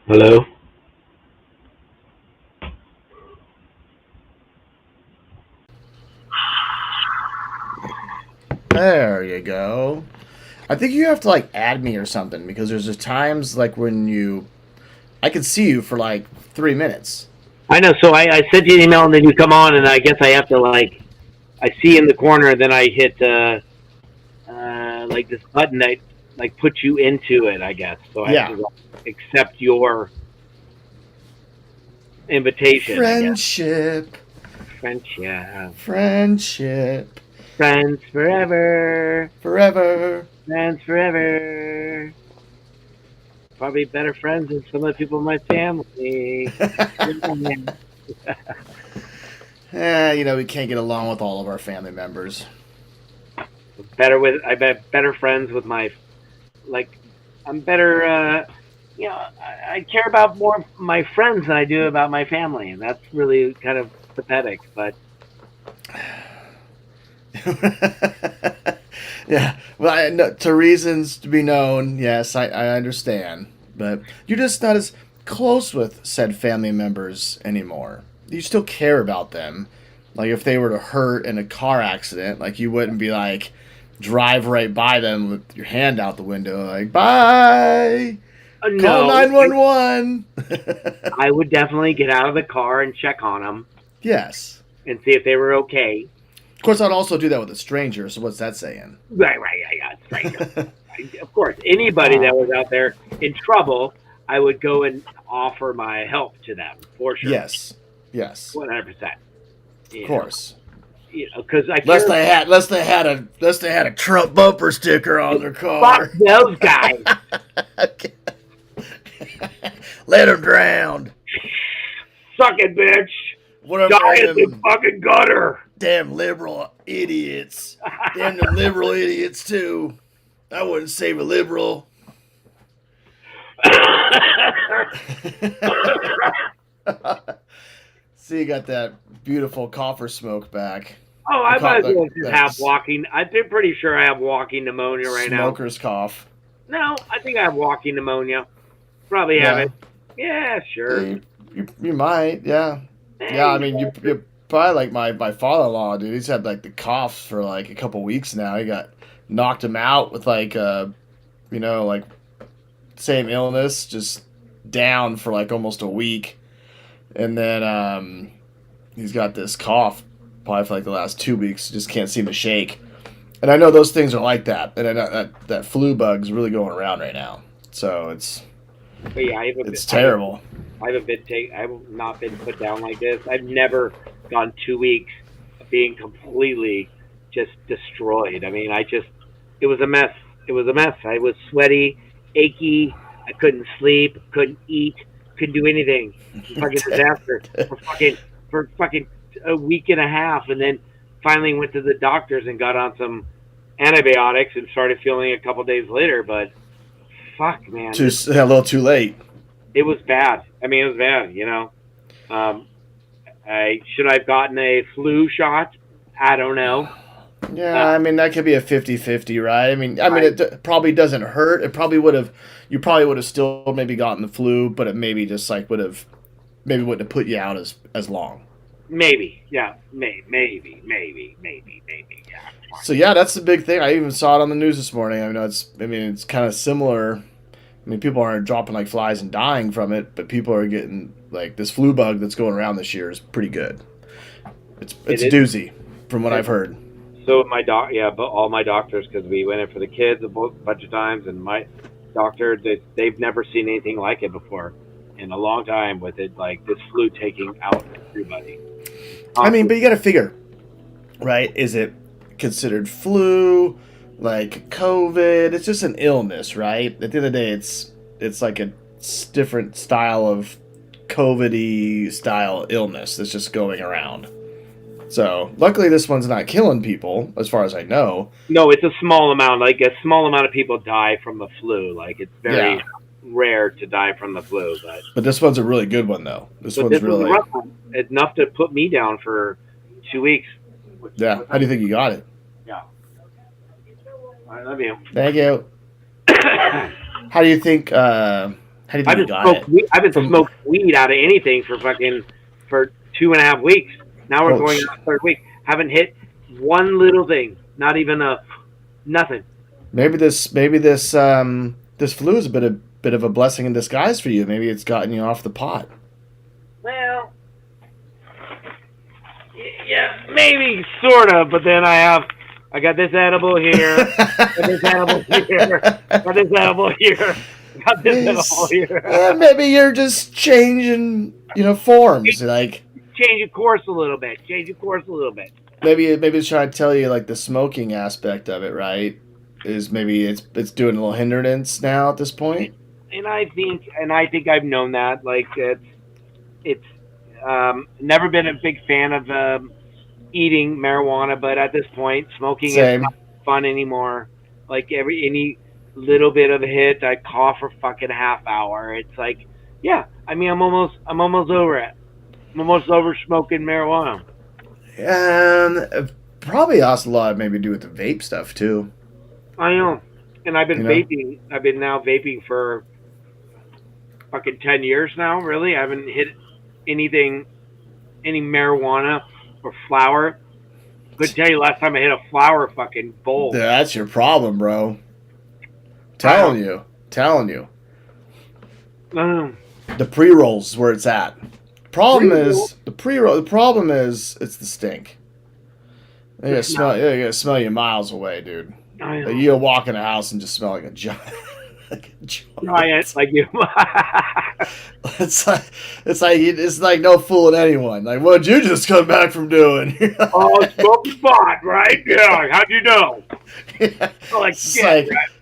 Hello? There you go. I think you have to like add me or something because there's just times like when I can see you for like 3 minutes. I know, so I sent you an email and then you come on and I guess I have to I see in the corner and then I hit, like this button that like puts you into it, I guess. So I have Yeah. to accept your invitation, I guess. Friendship. Friendship. Friendship. Friends forever. Forever. Friends forever. Probably better friends than some of the people in my family. We can't get along with all of our family members. I bet better friends with I'm better, I care about more my friends than I do about my family, and that's really kind of pathetic, but. Yeah, well, to reasons to be known, yes, I understand. But you're just not as close with said family members anymore. You still care about them. Like, if they were to hurt in a car accident, like, you wouldn't be like, drive right by them with your hand out the window, like, bye! Call No, 911! I would definitely get out of the car and check on them Yes. and see if they were okay. Of course, I'd also do that with a stranger, so what's that saying? Right, of course, anybody that was out there in trouble, I would go and offer my help to them, for sure. Yes. 100%. Of course. Because Unless they had a Trump bumper sticker on their car. Fuck those guys. Let them drown. Suck it, bitch. Die in the fucking gutter. Damn liberal idiots. Damn them liberal idiots too. I wouldn't save a liberal. See, you got that beautiful coffer smoke back. Oh, I might as well just have walking. I'm pretty sure I have walking pneumonia right now. Smoker's cough. No, I think I have walking pneumonia. Probably have it. Yeah, sure. You might, yeah. Yeah, I mean, you're probably like my father-in-law, dude. He's had like the coughs for like a couple weeks now. He knocked him out with like same illness, just down for like almost a week. And then he's got this cough probably for like the last 2 weeks. Just can't seem to shake. And I know those things are like that. And I know that flu bug's really going around right now. So it's terrible. I have not been put down like this. I've never gone 2 weeks of being completely just destroyed. I mean, it was a mess. It was a mess. I was sweaty, achy. I couldn't sleep, couldn't eat, couldn't do anything. Fucking disaster for fucking a week and a half, and then finally went to the doctors and got on some antibiotics and started feeling a couple days later. But fuck, man, a little too late. It was bad. I mean, it was bad. Should I have gotten a flu shot? I don't know. Yeah, I mean, that could be a 50-50, right? I mean, it probably doesn't hurt. It probably would have. You probably would have still maybe gotten the flu, but it maybe just like wouldn't have put you out as long. Maybe, yeah, maybe, yeah. So yeah, that's the big thing. I even saw it on the news this morning. It's kind of similar. I mean, people aren't dropping like flies and dying from it, but people are getting like this flu bug that's going around this year is pretty good. It's a doozy, from what I've heard. So but all my doctors, because we went in for the kids a bunch of times, and my doctor, they've never seen anything like it before in a long time with it, like this flu taking out everybody. I mean, but you got to figure, right? Is it considered flu, like COVID? It's just an illness, right? At the end of the day, it's like a different style of COVID-y style illness that's just going around. So, luckily this one's not killing people, as far as I know. No, it's a small amount. Like, a small amount of people die from the flu. Like, it's very rare to die from the flu. But this one's a really good one, though. This one's really... rough one. It's enough to put me down for 2 weeks. Yeah. How do you think you got it? Yeah. I love you. Thank you. How do you think? How do you think you got it? I've been smoking weed out of anything for 2.5 weeks. Now we're going on the third week. Haven't hit one little thing. Not even nothing. Maybe this flu is a bit of a blessing in disguise for you. Maybe it's gotten you off the pot. Well, yeah, maybe sort of. But then I got this edible here, got this edible here, got this edible here, got this edible here. Maybe you're just changing, forms. Like change your course a little bit. Maybe it's trying to tell you like the smoking aspect of it, right? Is maybe it's doing a little hindrance now at this point. And I think I've known that. Like it's never been a big fan of eating marijuana, but at this point, smoking is not fun anymore. Like any little bit of a hit, I cough for fucking half hour. It's like, yeah. I mean, I'm almost over it. I'm almost over smoking marijuana. Probably also a lot maybe do with the vape stuff too. I know, and I've been vaping. I've been now vaping for fucking 10 years now. Really, I haven't hit any marijuana or flower. Couldn't tell you last time I hit a flower fucking bowl. Yeah, that's your problem, bro. Telling you. The pre-rolls is where it's at. The problem is it's the stink. You gotta smell you miles away, dude. You'll walk in a house and just smell like a giant. Giant, like you. It's like no fooling anyone. Like, what'd you just come back from doing? Smoke spot, right? Yeah, how'd you know? Yeah.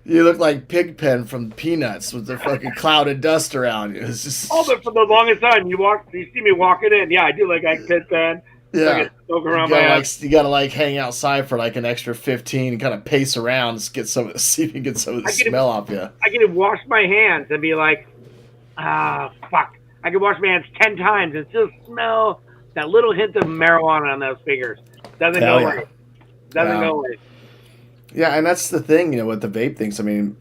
You look like Pigpen from Peanuts with the fucking cloud of dust around you. It's just. But for the longest time, you see me walking in. Yeah, I do look like Pigpen. Yeah. You gotta hang outside for like an extra 15 and kind of pace around to see if you can get some of the smell off you. I can wash my hands and be like, fuck. I can wash my hands 10 times and still smell that little hint of marijuana on those fingers. Doesn't go away. Go away. Yeah, and that's the thing, with the vape things. I mean,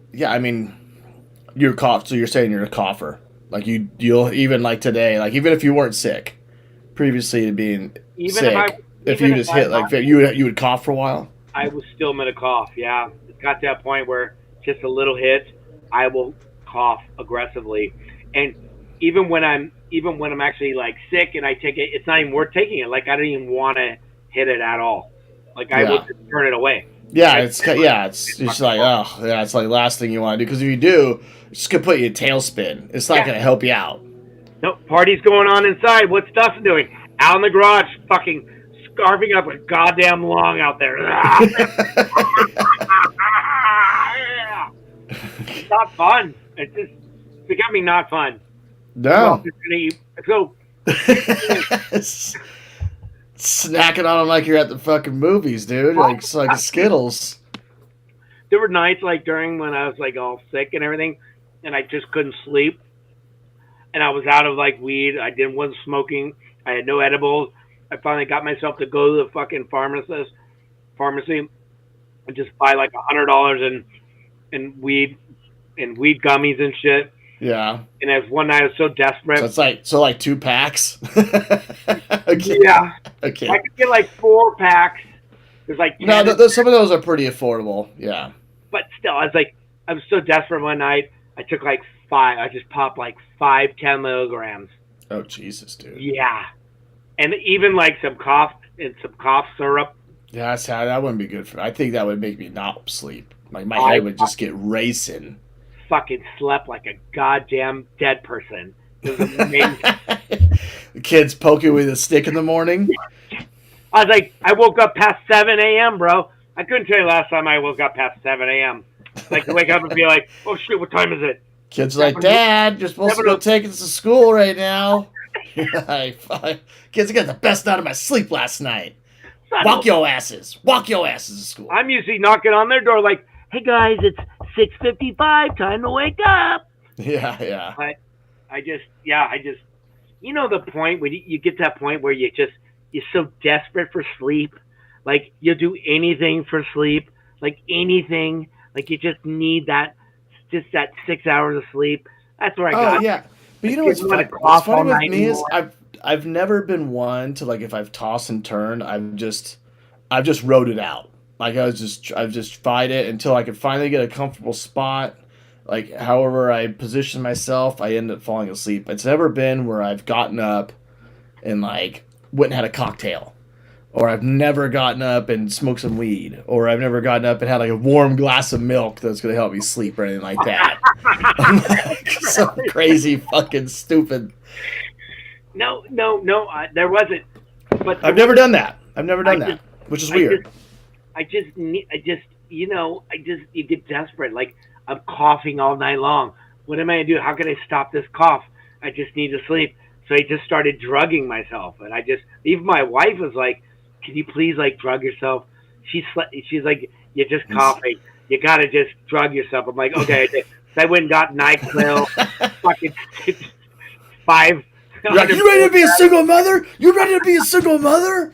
you're so you're saying you're a cougher. Like you'll even like today, like even if you weren't sick previously to being sick, if you just hit like you would cough for a while. I was still gonna cough. Yeah, it got to that point where just a little hit, I will cough aggressively, and even when I'm actually like sick and I take it, it's not even worth taking it. Like I don't even want to hit it at all. Like I will just turn it away. Yeah, it's just like it's like last thing you want to do, because if you do, it's just gonna put you in a tailspin. It's not gonna help you out. Nope, party's going on inside. What's Dustin doing? Out in the garage, fucking scarfing up a goddamn lung out there. It's not fun. It's becoming not fun. No. So snacking on them like you're at the fucking movies, dude. Like Skittles. There were nights like during when I was like all sick and everything, and I just couldn't sleep. And I was out of like weed. I wasn't smoking. I had no edibles. I finally got myself to go to the fucking pharmacy and just buy like $100 in weed gummies and shit. Yeah. And as one night I was so desperate. So it's like 2 packs. Okay. Yeah. Okay. I could get like 4 packs. There's like 10 some of those are pretty affordable. Yeah. But still, I was so desperate one night. I took like 5. I just popped like 5 10 milligrams. Oh Jesus, dude. Yeah. And even like some cough syrup. Yeah, that wouldn't be good for me. I think that would make me not sleep. Like my head would just get racing. Fucking slept like a goddamn dead person. It was amazing. The kids poking with a stick in the morning. I was like, I woke up past 7 a.m., bro. I couldn't tell you last time I woke up past 7 a.m. Like to wake up and be like, oh shit, what time is it? Kids are like, Dad, you're supposed to go take us to school right now. Kids, I got the best out of my sleep last night. Walk your asses to school. I'm usually knocking on their door like, hey guys, it's 6:55, time to wake up. Yeah. But I just, the point when you get to that point where you're so desperate for sleep, like you'll do anything for sleep, like anything. Like you just need that 6 hours of sleep. That's where I Oh got. yeah, but you know Didn't want to what's cough funny all with night me is anymore. I've never been one to like if I've tossed and turned I've just rode it out. Like I've just fight it until I could finally get a comfortable spot. Like however I position myself, I end up falling asleep. It's never been where I've gotten up and like went and had a cocktail. Or I've never gotten up and smoked some weed. Or I've never gotten up and had like a warm glass of milk that's gonna help me sleep or anything like that. I'm like some crazy fucking stupid. No, there wasn't. But I've never done that. I've never I done just, that, which is I weird. just, you get desperate. Like I'm coughing all night long. What am I gonna do? How can I stop this cough? I just need to sleep. So I just started drugging myself, and even my wife was like, "Can you please like drug yourself?" She's like, "You're just coughing. You gotta just drug yourself." I'm like, "Okay." So I went and got NyQuil, fucking 5. You ready to be a single mother? You ready to be a single mother?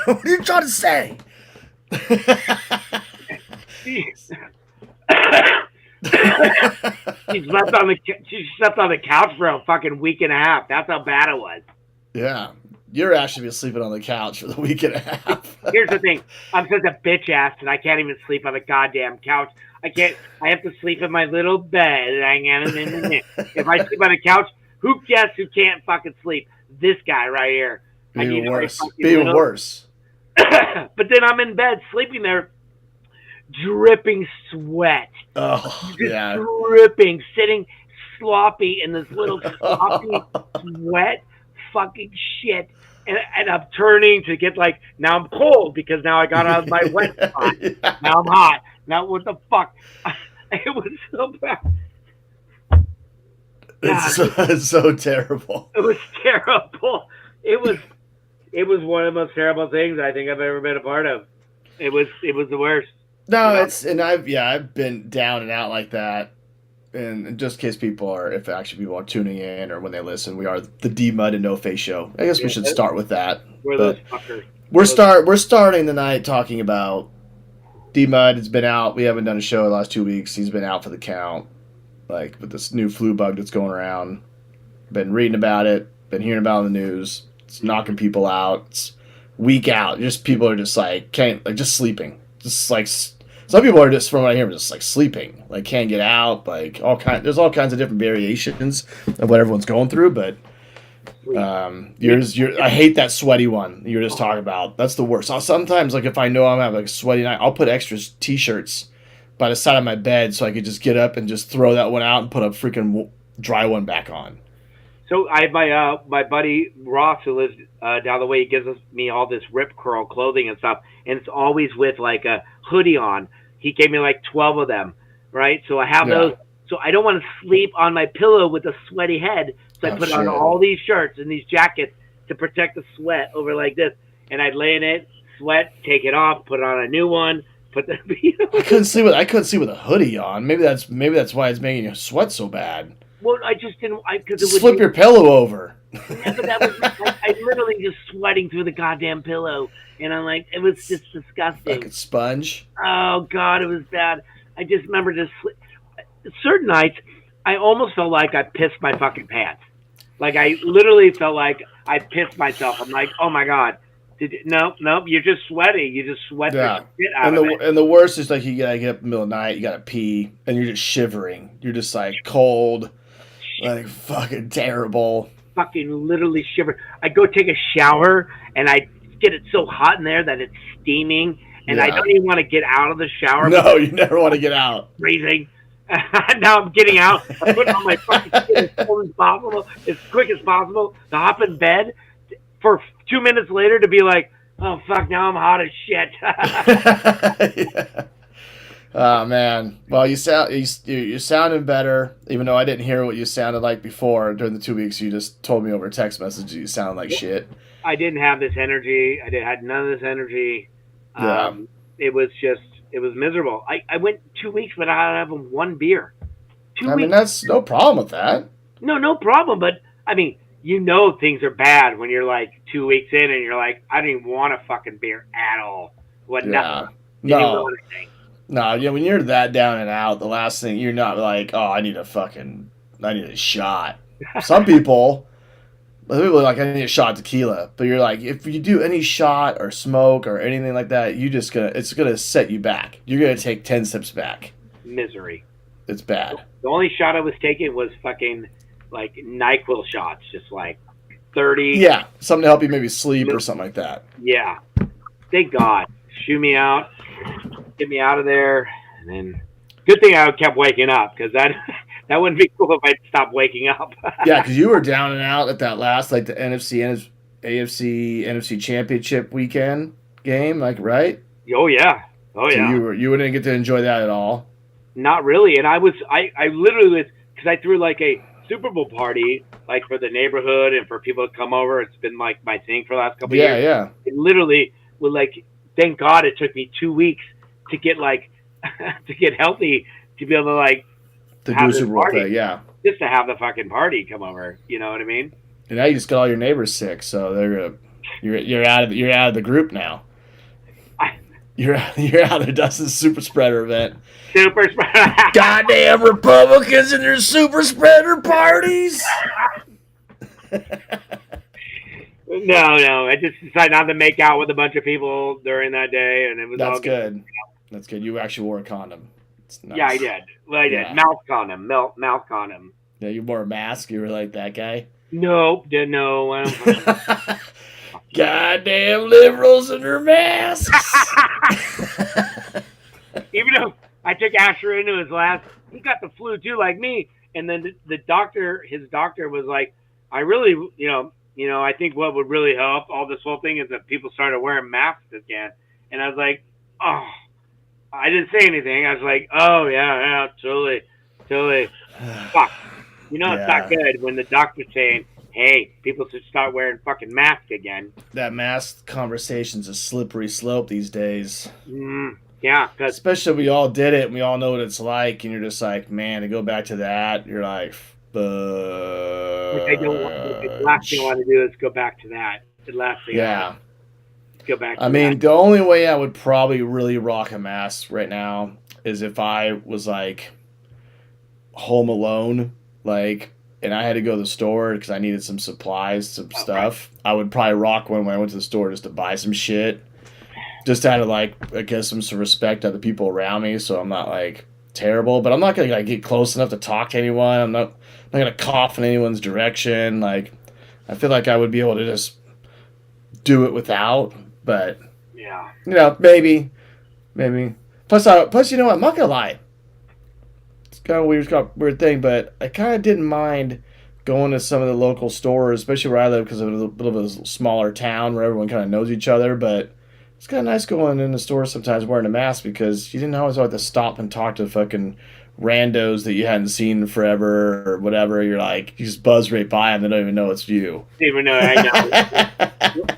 What are you trying to say? She slept on the couch for a fucking week and a half. That's how bad it was. Yeah, you're actually been sleeping on the couch for the week and a half. Here's the thing: I'm such a bitch ass, and I can't even sleep on the goddamn couch. I can't. I have to sleep in my little bed. If I sleep on the couch, who can't fucking sleep? This guy right here. Even worse. Even worse. But then I'm in bed sleeping there, dripping sweat. Oh, yeah. Dripping, sitting sloppy in this little sloppy, wet fucking shit. And I'm turning to get like, now I'm cold because now I got out of my wet spot. Yeah. Now I'm hot. Now what the fuck? It was so bad. It's so terrible. It was terrible. It was one of the most terrible things I think I've ever been a part of. It was the worst. No, I've been down and out like that. And just in case people are tuning in or when they listen, we are the DMUDD&OFACE show. I guess we should start with that. We're those fuckers. We're starting the night talking about DMUDD. Has been out. We haven't done a show the last 2 weeks. He's been out for the count, like with this new flu bug that's going around. Been reading about it. Been hearing about it in the news. It's knocking people out. It's week out. Just people are just like just sleeping. Just like some people are just, from what I hear, just like sleeping, like can't get out, like there's all kinds of different variations of what everyone's going through, but I hate that sweaty one you were just talking about. That's the worst. Sometimes, like if I know I'm having like a sweaty night, I'll put extra t-shirts by the side of my bed so I could just get up and just throw that one out and put a freaking dry one back on. So I have my buddy Ross who lives down the way. He gives me all this Rip Curl clothing and stuff, and it's always with like a hoodie on. He gave me like 12 of them, right? So I have those. So I don't want to sleep on my pillow with a sweaty head. So I put on all these shirts and these jackets to protect the sweat over like this. And I'd lay in it, sweat, take it off, put on a new one. I couldn't sleep with a hoodie on. Maybe that's why it's making you sweat so bad. Well, I just didn't. Just flip your pillow over. Yeah, but that was I literally just sweating through the goddamn pillow, and I'm like, it was just disgusting. Like a sponge. Oh God, it was bad. I just remember certain nights, I almost felt like I pissed my fucking pants. Like I literally felt like I pissed myself. I'm like, oh my God. Nope, you're just sweaty. You just sweat the shit out of it. And the worst is like you gotta get up in the middle of the night, you gotta pee, and you're just shivering. You're just like cold, like fucking terrible. Fucking literally shiver. I go take a shower and I get it so hot in there that it's steaming, and I don't even want to get out of the shower. No, you never want to get out. Freezing. Now I'm getting out. I'm putting on my fucking skin as cold as possible, as quick as possible, to hop in bed for 2 minutes later to be like, oh fuck, now I'm hot as shit. Yeah. Oh man. Well, you're sounding better, even though I didn't hear what you sounded like before during the 2 weeks. You just told me over text message you sounded like shit. I didn't have this energy. Had none of this energy. Yeah. It was miserable. I went 2 weeks without having one beer. 2 weeks. I mean, that's no problem with that. No problem. But I mean, things are bad when you're like 2 weeks in and you're like, I don't even want a fucking beer at all. Nothing. No. No, when you're that down and out, the last thing you're not like, oh, I need a shot. Some people are like, I need a shot of tequila, but you're like, if you do any shot or smoke or anything like that, it's gonna set you back. You're gonna take 10 steps back. Misery. It's bad. The only shot I was taking was fucking like NyQuil shots, just like 30. Yeah, something to help you maybe sleep or something like that. Yeah. Thank God. Shoo me out, get me out of there, and then good thing I kept waking up, because that wouldn't be cool if I stopped waking up. Yeah, because you were down and out at that last, like, the NFC Championship weekend game, like, right? Oh yeah. So you wouldn't get to enjoy that at all. Not really, and I literally was, because I threw like a Super Bowl party, like for the neighborhood and for people to come over. It's been like my thing for the last couple of years. Yeah. It literally was like, thank God it took me 2 weeks to get like to get healthy, to be able to like to do Super Bowl thing, yeah. Just to have the fucking party come over, you know what I mean? And now you just got all your neighbors sick, so you're out of the group now. You're out of the Dustin Super Spreader event. Super Spreader. Goddamn Republicans and their Super Spreader parties. No. I just decided not to make out with a bunch of people during that day, and it was all good. That's good. You actually wore a condom. Nice. Yeah, I did. Well, I did. Yeah. Mouth condom. Yeah, you wore a mask. You were like that guy. Nope. No. I don't. Goddamn liberals and their masks. Even though I took Asher into his last, he got the flu too, like me. And then his doctor was like, I really, I think what would really help all this whole thing is that people started wearing masks again. And I was like, oh, I didn't say anything. I was like, oh yeah, totally. Fuck. It's not good when the doctor's saying, hey, people should start wearing fucking masks again. That mask conversation's a slippery slope these days. Yeah. Especially we all did it and we all know what it's like, and you're just like, man, to go back to that, you're like, the last thing I want to do is go back to that. The last thing go back to that. The only way I would probably really rock a mask right now is if I was like home alone, like, and I had to go to the store because I needed some supplies, some stuff. Right. I would probably rock one when I went to the store just to buy some shit. Just out of, like, I guess some respect of the people around me, so I'm not, like, terrible. But I'm not going to, like, get close enough to talk to anyone. I'm not going to cough in anyone's direction. Like, I feel like I would be able to just do it without. But, yeah, maybe. Plus, you know what? I'm not going to lie. It's kind of weird thing, but I kind of didn't mind going to some of the local stores, especially where I live, because of a bit of a smaller town where everyone kind of knows each other. But it's kind of nice going in the store sometimes wearing a mask, because you didn't always have to stop and talk to fucking randos that you hadn't seen in forever or whatever. You're like, you just buzz right by them, they don't even know it's you. Even though I know.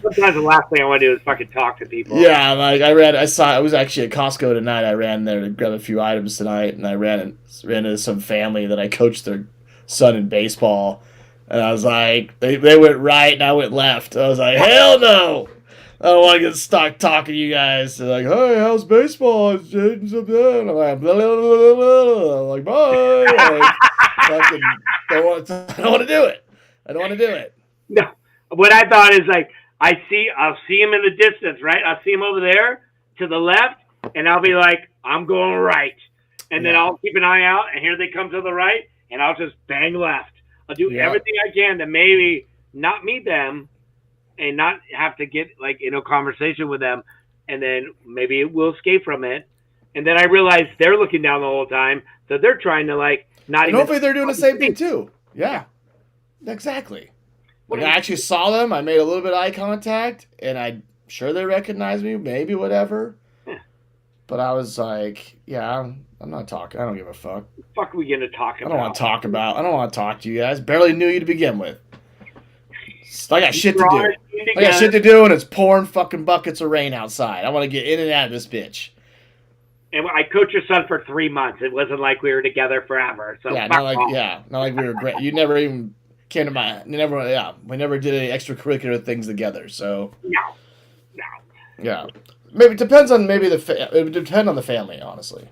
Sometimes the last thing I want to do is fucking talk to people. Yeah, like I was actually at Costco tonight. I ran there to grab a few items tonight, and I ran into some family that I coached their son in baseball, and I was like, they went right and I went left. I was like, hell no! I don't want to get stuck talking to you guys. They're like, hey, how's baseball? And I'm like, blah, blah, blah, blah. I'm like, bye. Like, I don't want to do it. I don't want to do it. No. What I thought is, like, I'll see him in the distance, right? I'll see him over there to the left, and I'll be like, I'm going right. And then I'll keep an eye out, and here they come to the right, and I'll just bang left. I'll do everything I can to maybe not meet them and not have to get, like, conversation with them, and then maybe we'll escape from it. And then I realize they're looking down the whole time, so they're trying to, like, not and even... hopefully they're doing the same thing, too. Yeah. Exactly. Like, I actually saw them, I made a little bit of eye contact, and I'm sure they recognized me, maybe whatever. Yeah. But I was like, I'm not talking. I don't give a fuck. What the fuck are we going to talk about? I don't want to talk to you guys. Barely knew you to begin with. I got shit to do. And it's pouring fucking buckets of rain outside. I want to get in and out of this bitch. And I coached your son for 3 months. It wasn't like we were together forever. So not like we were great. You never even came to my. We never did any extracurricular things together. So no. Yeah. maybe it depends on it would depend on the family, honestly.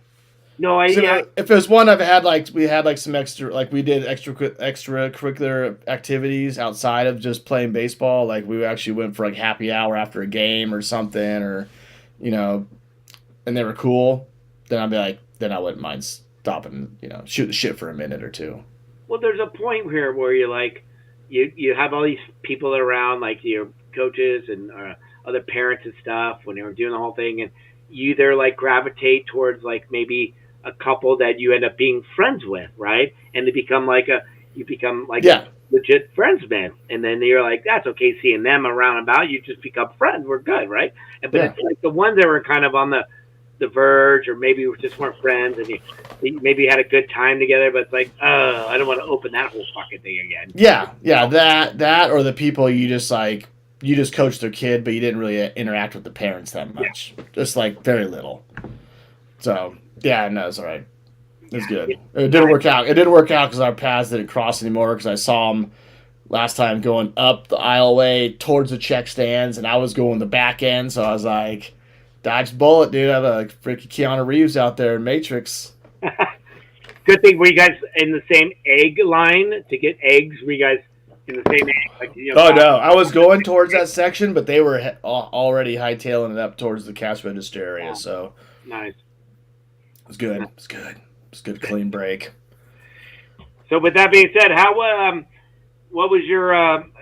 No, So if it was one I've had we had like some extra like we did extracurricular activities outside of just playing baseball. Like we actually went for like happy hour after a game or something, or you know, and they were cool. Then I'd be like, then I wouldn't mind stopping, shoot the shit for a minute or two. well, there's a point here where you're like, you have all these people around, like your coaches and other parents and stuff when they were doing the whole thing, and you either like gravitate towards like maybe a couple that you end up being friends with, right? And they become like you become like Yeah. legit friends, man. And then you're like, that's okay seeing them around about. You just become friends. We're good, right? But Yeah. it's like the ones that were kind of on the verge, or maybe we just weren't friends, and you maybe had a good time together, but it's like, I don't want to open that whole fucking thing again. Yeah, that or the people you just coached their kid, but you didn't really interact with the parents that much. Just like very little. So yeah, no, it's all right. It's good. It didn't work out. It didn't work out because our paths didn't cross anymore. Because I saw him last time going up the aisleway towards the check stands, and I was going the back end. So I was like, dodge bullet, dude. I have a freaking Keanu Reeves out there in Matrix. Good thing. Were you guys in the same egg line to get eggs? Were you guys in the same egg? Like, Oh no, I was going towards that section, but they were already hightailing it up towards the cash register area. So nice. It was good. It's good. It's good, clean break. So with that being said, what was your? I'm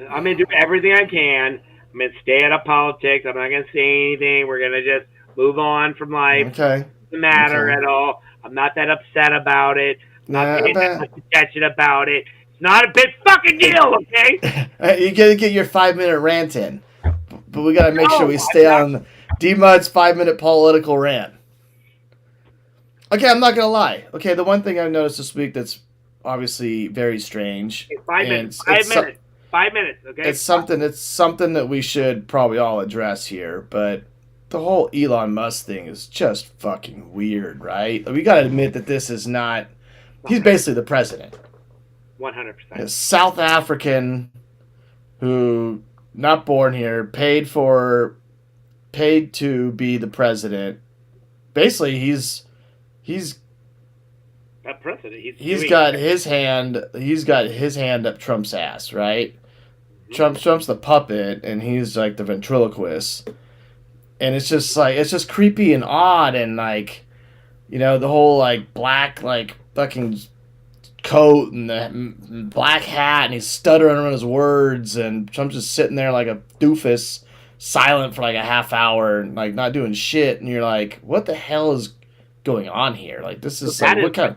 gonna do everything I can. I'm gonna stay out of politics. I'm not gonna say anything. We're gonna just move on from life. Okay. Doesn't matter at all. I'm not that upset about it. I'm not paying that much attention about it. It's not a big fucking deal, okay? You gotta get your 5-minute rant in, but we gotta make sure we stay on DMUDD's 5-minute political rant. Okay, I'm not gonna lie. Okay, the one thing I've noticed this week that's obviously very strange. Okay, 5 minutes. 5 minutes. 5 minutes. Okay. It's something that we should probably all address here, but the whole Elon Musk thing is just fucking weird, right? We gotta admit that this is not. He's basically the president. 100%. A South African who not born here, paid to be the president. Basically, he's that president. He's got his hand up Trump's ass, right? Mm-hmm. Trump's the puppet, and he's like the ventriloquist, and it's just creepy and odd, and like, the whole like black like fucking coat and the black hat, and he's stuttering on his words, and Trump's just sitting there like a doofus, silent for like a half hour, and like not doing shit, and you're like, what the hell is going on here? Like, this is like, what kind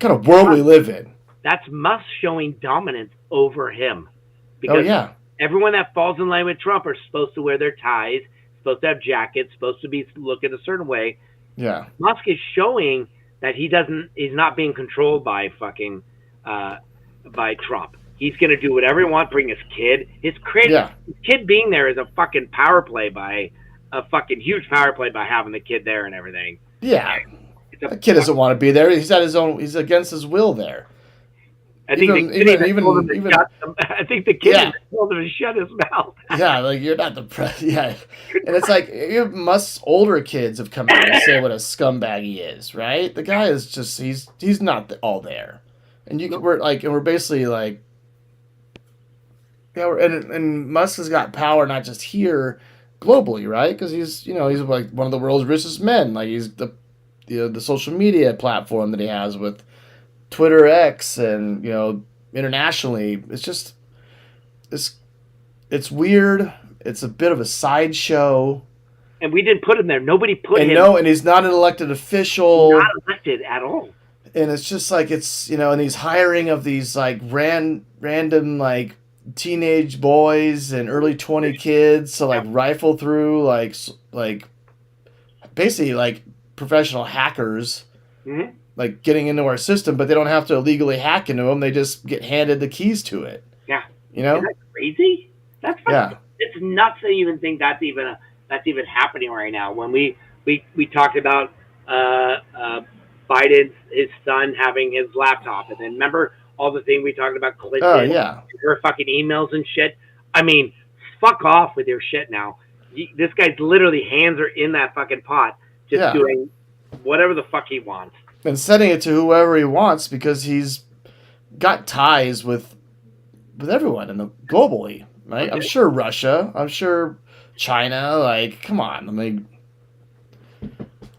of world we live in? That's Musk showing dominance over him. Because everyone that falls in line with Trump are supposed to wear their ties, supposed to have jackets, supposed to be looking a certain way. Yeah. Musk is showing that he's not being controlled by by Trump. He's going to do whatever he wants, bring his kid. His kid being there is a fucking huge power play by having the kid there and everything. Yeah. The kid doesn't want to be there. He's he's against his will there. I think the kid told him to shut his mouth. Yeah, like, you're not the president. Yeah. And it's like, Musk's older kids have come out and say what a scumbag he is, right? The guy is just, he's not all there. And we're basically like, and Musk has got power not just here, globally, right? Because he's like one of the world's richest men. Like, he's the social media platform that he has with Twitter X, and internationally, it's weird. It's a bit of a sideshow. And we didn't put him there. Nobody put him. And he's not an elected official. Not elected at all. And it's just like, and he's hiring of these like random like teenage boys and early 20 kids to like rifle through like basically like professional hackers. Mm-hmm. Like getting into our system, but they don't have to illegally hack into them. They just get handed the keys to it. Yeah. Isn't that crazy? That's It's nuts to even think that's even happening right now. When we talked about Biden's his son having his laptop, and then remember all the thing we talked about Clinton, her fucking emails and shit. I mean, fuck off with your shit now. This guy's literally hands are in that fucking pot, just doing whatever the fuck he wants. And sending it to whoever he wants because he's got ties with everyone globally, right? Okay. I'm sure Russia. I'm sure China. Like, come on. I mean,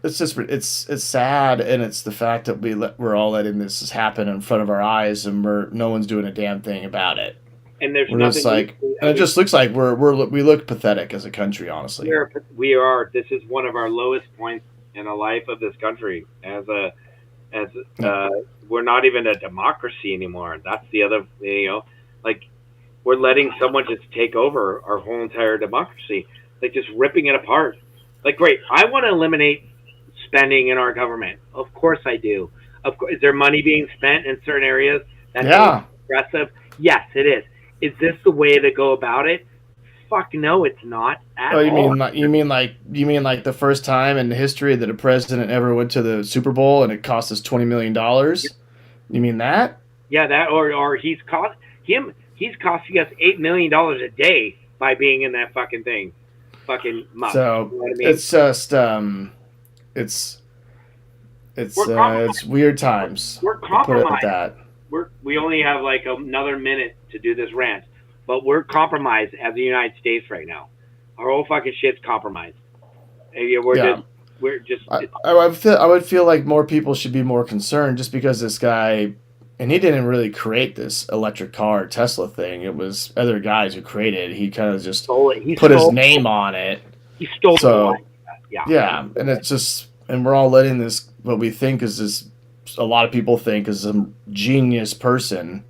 it's just it's sad, and it's the fact that we're all letting this happen in front of our eyes, and no one's doing a damn thing about it. And there's nothing. And it just looks like we look pathetic as a country, honestly. We are. This is one of our lowest points in the life of this country. We're not even a democracy anymore. That's the other, like we're letting someone just take over our whole entire democracy, like just ripping it apart. Like, great, I want to eliminate spending in our government. Of course I do. Of course, is there money being spent in certain areas that's aggressive? Yes, it is. Is this the way to go about it? Fuck no, it's not at all. You mean like the first time in history that a president ever went to the Super Bowl and it cost us $20 million? You mean that? Yeah, that or he's costing us $8 million a day by being in that fucking thing. Fucking muck. So you know what I mean? It's just it's weird times. We're compromised. Put it at that. We only have like another minute to do this rant. But we're compromised as the United States right now. Our whole fucking shit's compromised. I would feel like more people should be more concerned just because this guy, and he didn't really create this electric car Tesla thing. It was other guys who created it. He kind of just put his name on it. He stole it. Yeah, and it's just, and we're all letting this, what we think is this, a lot of people think is a genius person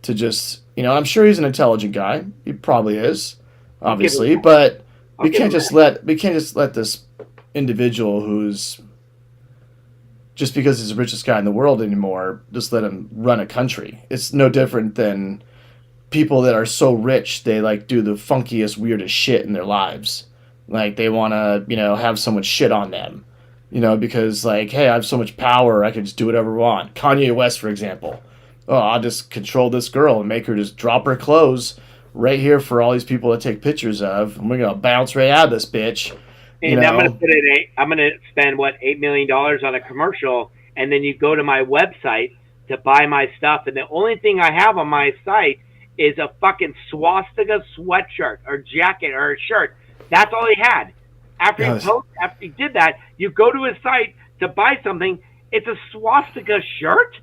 to just, I'm sure he's an intelligent guy. He probably is, obviously, but we can't just let this individual who's just because he's the richest guy in the world anymore, just let him run a country. It's no different than people that are so rich they like do the funkiest, weirdest shit in their lives. Like they want to, have so much shit on them, because like, hey, I have so much power, I can just do whatever I want. Kanye West, for example. Oh, I'll just control this girl and make her just drop her clothes right here for all these people to take pictures of, and we're gonna bounce right out of this bitch. And I'm gonna spend $8 million on a commercial, and then you go to my website to buy my stuff, and the only thing I have on my site is a fucking swastika sweatshirt or jacket or a shirt. That's all he had. After he did that, you go to his site to buy something. It's a swastika shirt.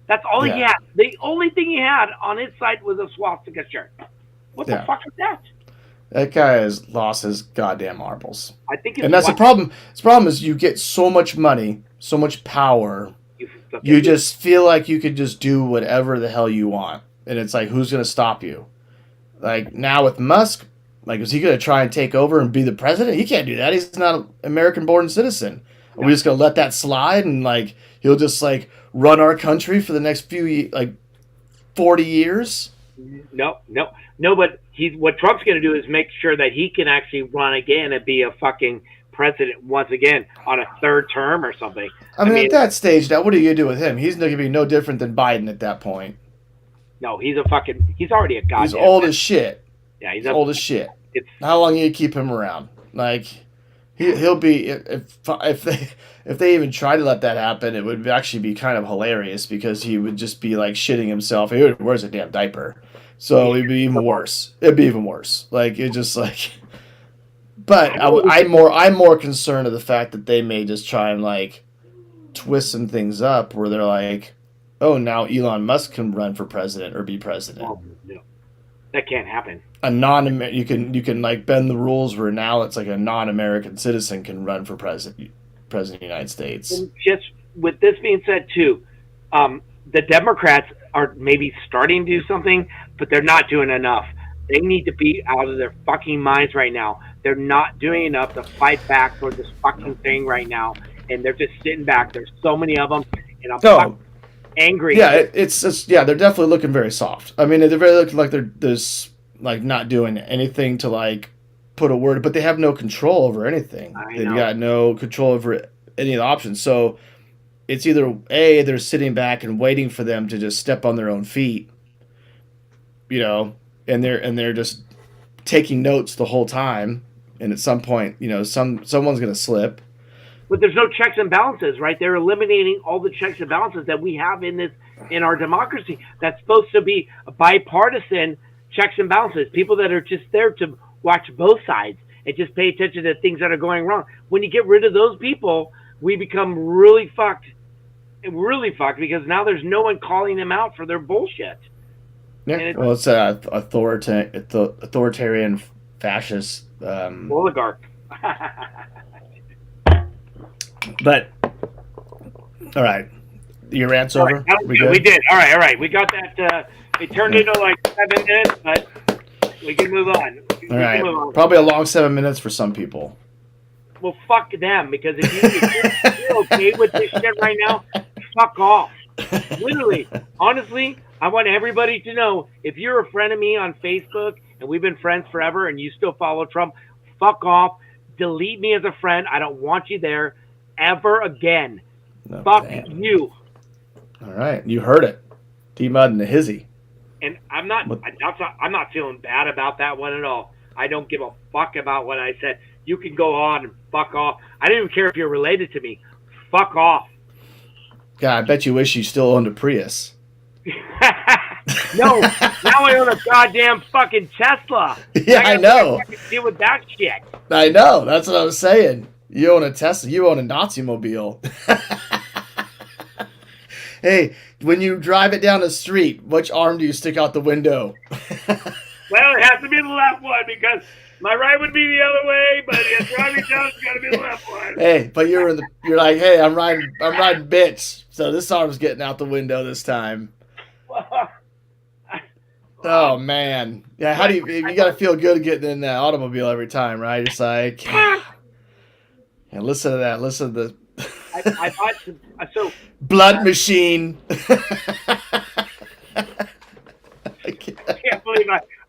That's all he had. The only thing he had on his site was a swastika shirt. What the fuck is that? That guy has lost his goddamn marbles. I think and that's the problem. The problem is you get so much money, so much power, you just feel like you could just do whatever the hell you want. And it's like, who's going to stop you? Like now with Musk, like, is he going to try and take over and be the president? He can't do that. He's not an American-born citizen. Are we just going to let that slide and like he'll just like run our country for the next 40 years? No. But what Trump's going to do is make sure that he can actually run again and be a fucking president once again on a third term or something. I mean at that stage, now what are you going to do with him? He's going to be no different than Biden at that point. No, he's already a goddamn. He's old as shit. Yeah, he's old as shit. How long do you keep him around? Like, he'll be if they even try to let that happen, it would actually be kind of hilarious because he would just be like shitting himself. He wears a damn diaper, so it'd be even worse. Like it just like. But I'm more concerned of the fact that they may just try and like twist some things up where they're like, oh, now Elon Musk can run for president or be president. Oh, no. That can't happen. You can like bend the rules where now it's like a non-American citizen can run for president of the United States. And just with this being said too, the Democrats are maybe starting to do something, but they're not doing enough. They need to be out of their fucking minds right now. They're not doing enough to fight back for this fucking thing right now, and they're just sitting back. There's so many of them, and I'm fucking angry. Yeah, it's they're definitely looking very soft. I mean, they're very looking like they're just like not doing anything to like put a word, but they have no control over anything. They've got no control over any of the options. So it's either A, they're sitting back and waiting for them to just step on their own feet, and they're just taking notes the whole time, And at some point, someone's going to slip. But there's no checks and balances, right? They're eliminating all the checks and balances that we have in our democracy. That's supposed to be a bipartisan checks and balances. People that are just there to watch both sides and just pay attention to things that are going wrong. When you get rid of those people, we become really fucked because now there's no one calling them out for their bullshit. Yeah, well, it's authoritarian fascist oligarch. But all right, your rant's over. We did. All right. We got that. It turned into like 7 minutes, but we can move on. All right, probably a long 7 minutes for some people. Well, fuck them, because if you're okay with this shit right now, fuck off. Literally, honestly, I want everybody to know, if you're a friend of me on Facebook and we've been friends forever and you still follow Trump, fuck off. Delete me as a friend. I don't want you there ever again. No, fuck you. All right, you heard it. DMUDD and the hizzy. And I'm not feeling bad about that one at all. I don't give a fuck about what I said. You can go on and fuck off. I don't even care if you're related to me. Fuck off. God, I bet you wish you still owned a Prius. No, now I own a goddamn fucking Tesla. Yeah, I know. Deal with that shit. I know. That's what I was saying. You own a Tesla. You own a Nazi mobile. Hey, when you drive it down the street, which arm do you stick out the window? Well, it has to be the left one, because my right would be the other way, but if driving down, it's got to be the left one. Hey, but you're like, hey, I'm riding bitch. So this arm's getting out the window this time. Oh man, yeah. How do you got to feel good getting in that automobile every time, right? It's like, yeah, listen to that. Listen to the. I bought some. So blood machine. I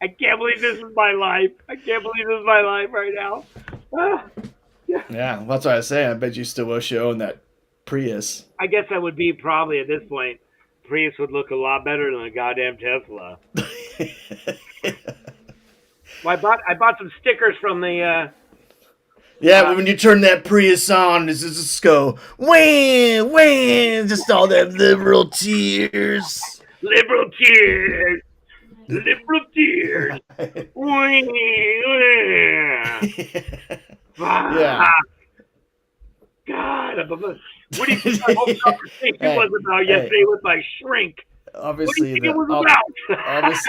can't believe this is my life. I can't believe this is my life right now. Yeah, that's what I was saying. I bet you still wish you owned that Prius. I guess I would be probably at this point. Prius would look a lot better than a goddamn Tesla. Well, I bought some stickers from the. Yeah, when you turn that Prius on, it's just go wham, wham, just all them liberal tears. Liberal tears. Liberal tears. Yeah. God, what do you think my whole conversation was about yesterday with my shrink? Obviously, what do you think it was about?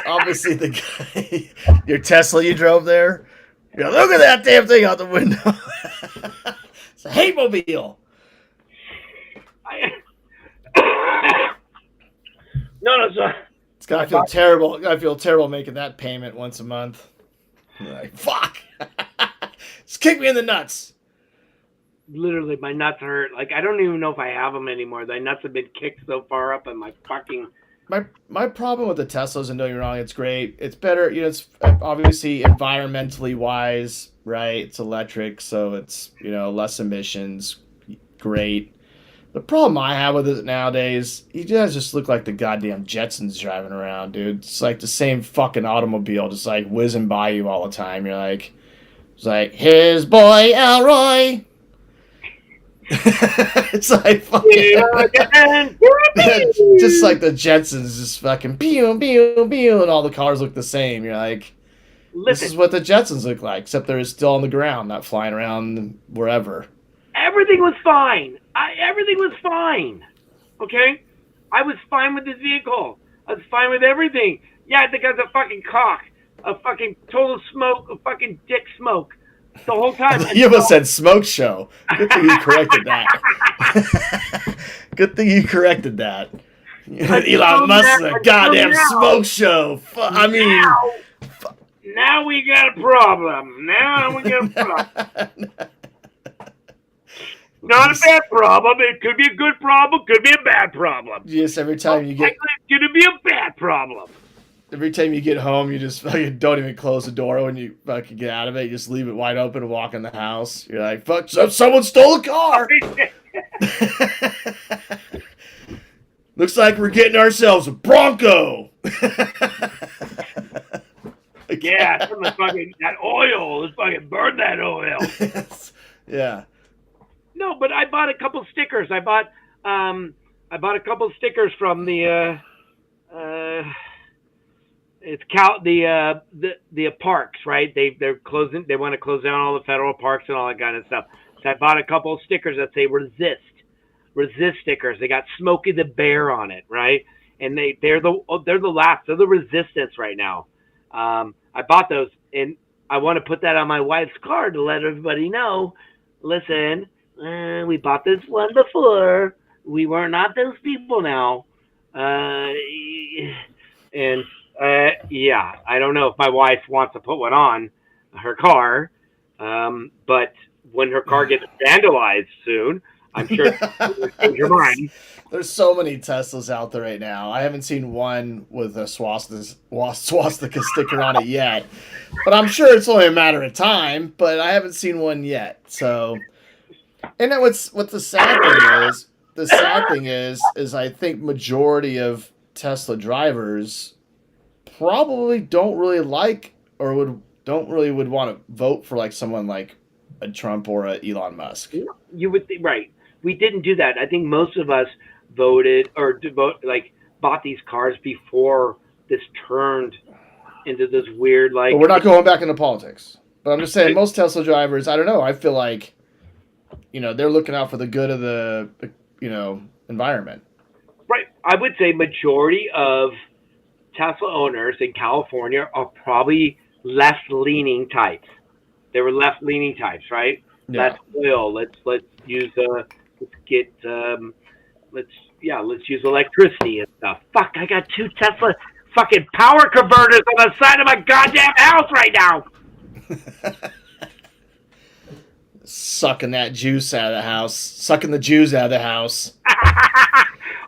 obviously the guy, your Tesla you drove there. Yeah, look at that damn thing out the window. It's a hate mobile. No, so it's gotta feel terrible. Gotta feel terrible making that payment once a month. You're like, fuck. Just kick me in the nuts. Literally, my nuts hurt. Like, I don't even know if I have them anymore. My nuts have been kicked so far up in my fucking. My problem with the Teslas, and don't get me wrong, it's great. It's better, it's obviously environmentally wise, right? It's electric, so it's, less emissions. Great. The problem I have with it nowadays, you guys just look like the goddamn Jetsons driving around, dude. It's like the same fucking automobile, just like whizzing by you all the time. You're like, it's like, his boy Elroy. It's like fucking just like the Jetsons, just fucking pew pew pew, and all the cars look the same. You're like, this is what the Jetsons look like, except they're still on the ground, not flying around wherever. Everything was fine. Everything was fine. Okay, I was fine with this vehicle. I was fine with everything. Yeah, the guy's a fucking cock, a fucking total smoke, a fucking dick smoke. The whole time. You almost said smoke show. Good thing you corrected that. Good thing you corrected that. Elon Musk, a goddamn smoke show. Now we got a problem. Not a bad problem. It could be a good problem. Could be a bad problem. Yes, every time you get. It's going to be a bad problem. Every time you get home, you just fucking don't even close the door when you fucking get out of it. You just leave it wide open and walk in the house. You're like, fuck, someone stole a car. Looks like we're getting ourselves a Bronco. Yeah, some of the fucking that oil. Let's fucking burn that oil. Yeah. No, but I bought a couple stickers. I bought a couple stickers from the it's the parks, right? They're closing. They want to close down all the federal parks and all that kind of stuff. So I bought a couple of stickers that say resist stickers. They got Smokey the Bear on it, right? And they're the resistance right now. I bought those, and I want to put that on my wife's car to let everybody know. Listen, we bought this one before. We were not those people now. Yeah, I don't know if my wife wants to put one on her car, but when her car gets vandalized soon, I'm sure she'll change her mind. There's so many Teslas out there right now. I haven't seen one with a swastika sticker on it yet, but I'm sure it's only a matter of time. But I haven't seen one yet. So, and then what the sad thing is? The sad thing is I think majority of Tesla drivers probably don't really like or would want to vote for like someone like a Trump or a Elon Musk. You would think, right? We didn't do that. I think most of us bought these cars before this turned into this weird like. But we're not going back into politics. But I'm just saying, most Tesla drivers, I don't know. I feel like, they're looking out for the good of the environment. Right. I would say majority of Tesla owners in California are probably left-leaning types. They were left-leaning types, right? Yeah. Less oil. Let's use let's use electricity and stuff. Fuck, I got 2 Tesla fucking power converters on the side of my goddamn house right now. Sucking that juice out of the house. Sucking the Jews out of the house.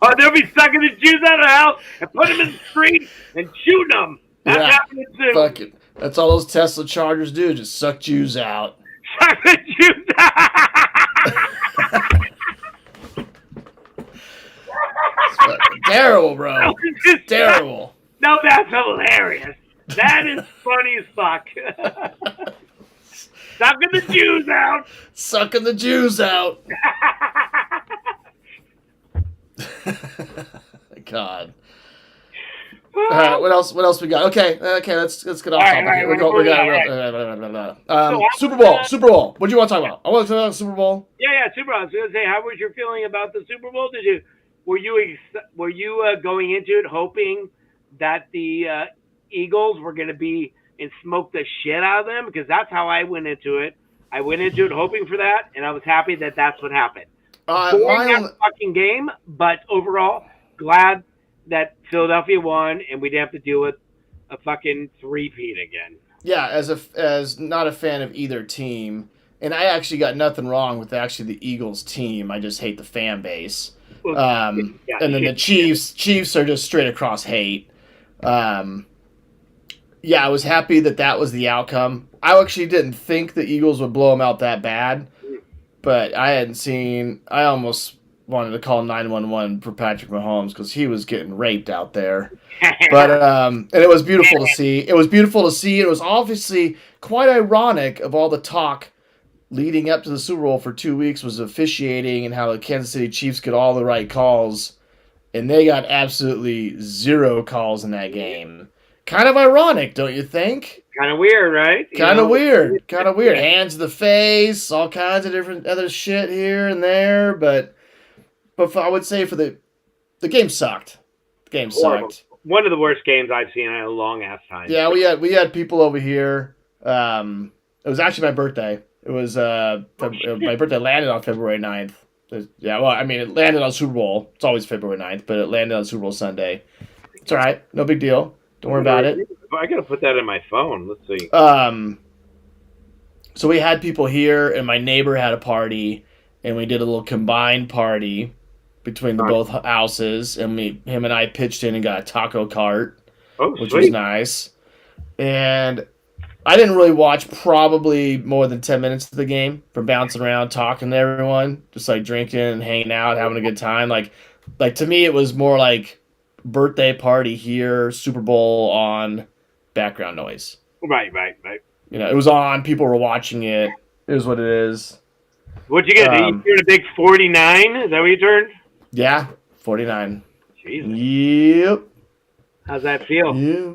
Oh, they'll be sucking the Jews out of the house and putting them in the street and shooting them. That's happening too. Fuck it. That's all those Tesla Chargers do. Just suck Jews out. Suck the Jews out. Terrible, bro. It's terrible. No, that's hilarious. That is funny as fuck. Sucking the Jews out. Sucking the Jews out. God. All right, what else we got? Okay, let's get off topic. Super Bowl. What do you want to talk about? I want to talk about the Super Bowl. Yeah, Super Bowl. I was going to say, how was your feeling about the Super Bowl? Were you going into it hoping that the Eagles were going to be and smoke the shit out of them? Because that's how I went into it. I went into it hoping for that, and I was happy that that's what happened. Fucking game, but overall, glad that Philadelphia won, and we didn't have to deal with a fucking three-peat again. Yeah, as not a fan of either team, and I actually got nothing wrong with the Eagles team. I just hate the fan base. And then the Chiefs are just straight across hate. I was happy that was the outcome. I actually didn't think the Eagles would blow them out that bad, but I almost wanted to call 911 for Patrick Mahomes because he was getting raped out there. But and it was beautiful to see. It was obviously quite ironic of all the talk leading up to the Super Bowl for 2 weeks was officiating and how the Kansas City Chiefs get all the right calls, and they got absolutely 0 calls in that game. Kind of ironic, don't you think? Kind of weird, right? Kind of weird. Hands to the face, all kinds of different other shit here and there, but I would say for the game sucked. The game sucked. One of the worst games I've seen in a long ass time. Yeah, we had people over here. It was actually my birthday. It was my birthday landed on February 9th. Yeah, well, I mean, it landed on Super Bowl. It's always February 9th, but it landed on Super Bowl Sunday. It's all right. No big deal. Don't worry about it. I got to put that in my phone. Let's see. So we had people here, and my neighbor had a party, and we did a little combined party between the both houses, and him and I pitched in and got a taco cart, which was nice. And I didn't really watch probably more than 10 minutes of the game from bouncing around, talking to everyone, just like drinking and hanging out, having a good time. Like to me, it was more like birthday party here, Super Bowl on, background noise. Right. It was on. People were watching it. It is what it is. What'd you get? Did you turn a big 49? Is that what you turned? Yeah, 49. Jesus. Yep. How's that feel? Yeah.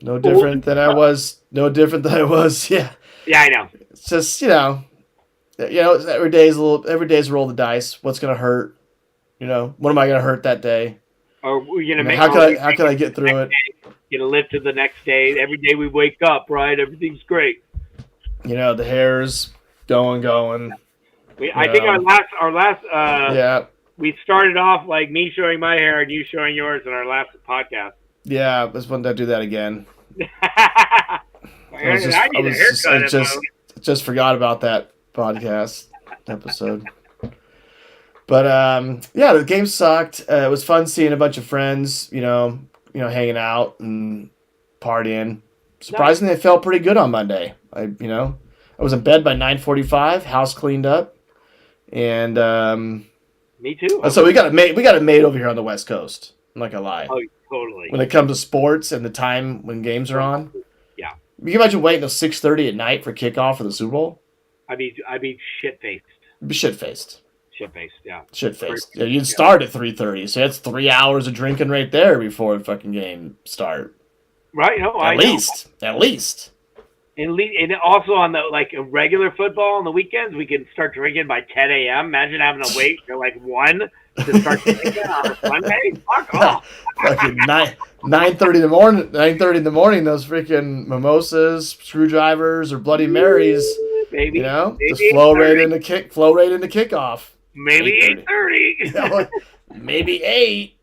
No different than I was. No different than I was. Yeah. Yeah, I know. It's just every day's a roll of the dice. What's gonna hurt? What am I gonna hurt that day? Or we're gonna make. How can I get through it? Gonna live to the next day. Every day we wake up, right? Everything's great. The hair's going. I think our last. Yeah. We started off like me showing my hair and you showing yours in our last podcast. Yeah, let's do that again. I just forgot about that podcast episode. But the game sucked. It was fun seeing a bunch of friends, hanging out and partying. Surprisingly, it felt pretty good on Monday. I was in bed by 9:45, house cleaned up, and me too. So we got it made over here on the West Coast. I'm not gonna lie. Oh, totally. When it comes to sports and the time when games are on. Yeah. You can imagine waiting till 6:30 at night for kickoff for the Super Bowl? I'd be shit-faced. Shit-faced. Shit-faced, yeah. Shit-faced. Yeah, you'd start at 3:30, so that's 3 hours of drinking right there before the fucking game start. Right? No, At least. And also on the regular football on the weekends, we can start drinking by 10 a.m. Imagine having to wait till 1 to start drinking on a Sunday. Fuck off. Fucking 9:30 in the morning. 9:30 in the morning. Those freaking mimosas, screwdrivers, or Bloody Marys. Maybe, just flow right into kickoff. Maybe 8:30. Maybe 8.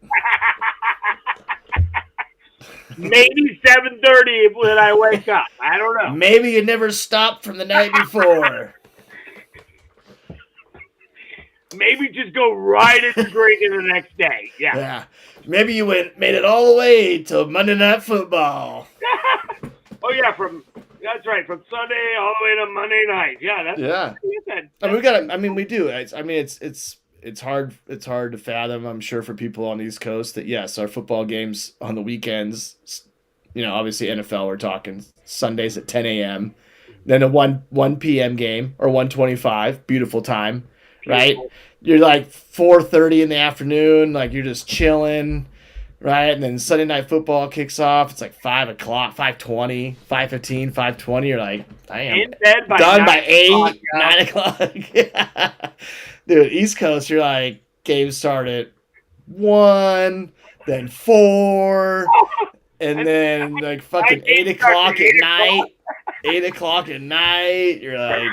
Maybe 7:30 when I wake up. I don't know. Maybe you never stopped from the night before. Maybe just go right into drinking the next day. Yeah. Yeah. Maybe you made it all the way to Monday Night Football. Oh yeah, that's right. From Sunday all the way to Monday night. Yeah. We do. It's hard to fathom, I'm sure, for people on the East Coast that, yes, our football games on the weekends, obviously NFL, we're talking Sundays at 10 a.m., then a 1 p.m. game, or 1:25, beautiful time, right? You're 4:30 in the afternoon, you're just chilling, right? And then Sunday Night Football kicks off, it's 5 o'clock, 5:20, 5:15, 5:20, you're I am in bed done by 8, 9 o'clock. Dude, East Coast, you're games start at 1, then 4, and then fucking 8 o'clock at night. 8 o'clock at night, you're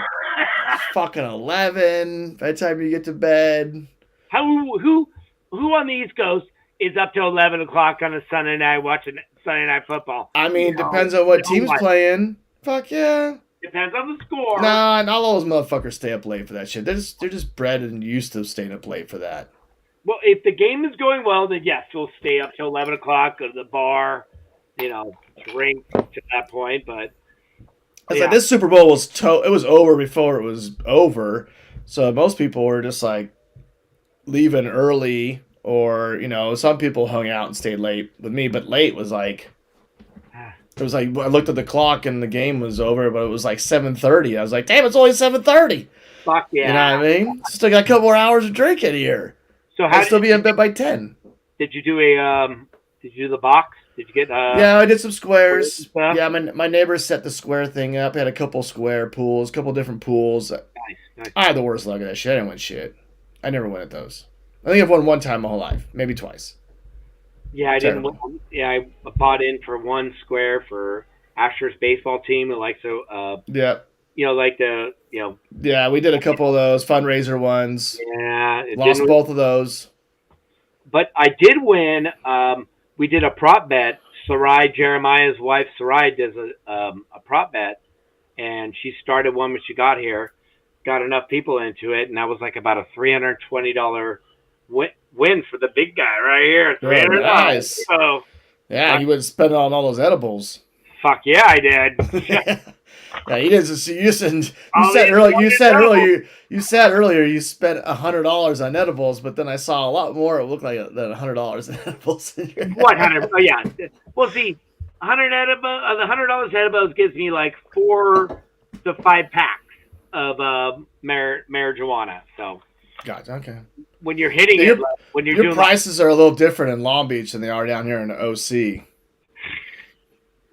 fucking 11 by the time you get to bed. Who on the East Coast is up till 11 o'clock on a Sunday night watching Sunday Night Football? Depends on what team's playing. Fuck yeah. Depends on the score. Nah, not all those motherfuckers stay up late for that shit. They're just bred and used to staying up late for that. Well, if the game is going well, then yes, we'll stay up till 11 o'clock, go to the bar, drink to that point. But this Super Bowl was over before it was over, so most people were just leaving early, or some people hung out and stayed late with me. But late was it was I looked at the clock and the game was over, but it was 7:30. I was damn, it's only 7:30. Fuck yeah. You know what I mean? Still got a couple more hours of drinking here. So I'll still be in bed by 10. Did you do the box? Did you get Yeah, I did some squares. Yeah, my neighbors set the square thing up. Had a couple square pools, a couple different pools. Nice. I had the worst luck of that shit. I didn't win shit. I never win at those. I think I've won one time my whole life, maybe twice. Yeah, I didn't. Yeah, I bought in for one square for Asher's baseball team. Yeah. Yeah, we did a couple of those fundraiser ones. Yeah, lost both of those. But I did win. We did a prop bet. Sarai, Jeremiah's wife, Sarai, does a prop bet, and she started one when she got here. Got enough people into it, and that was about a $320 win for the big guy right here. $300. Nice. So, yeah, you wouldn't spend it on all those edibles. Fuck yeah, I did. Yeah, you did. So you said earlier you spent $100 on edibles, but then I saw a lot more. It looked like than $100 in edibles. $100. Oh yeah. Well, see, The $100 edibles gives me like 4 to 5 packs of marijuana. So Gotcha. Okay. when you're hitting Yeah, it, like, when you're your doing, prices are a little different in Long Beach than they are down here in the OC.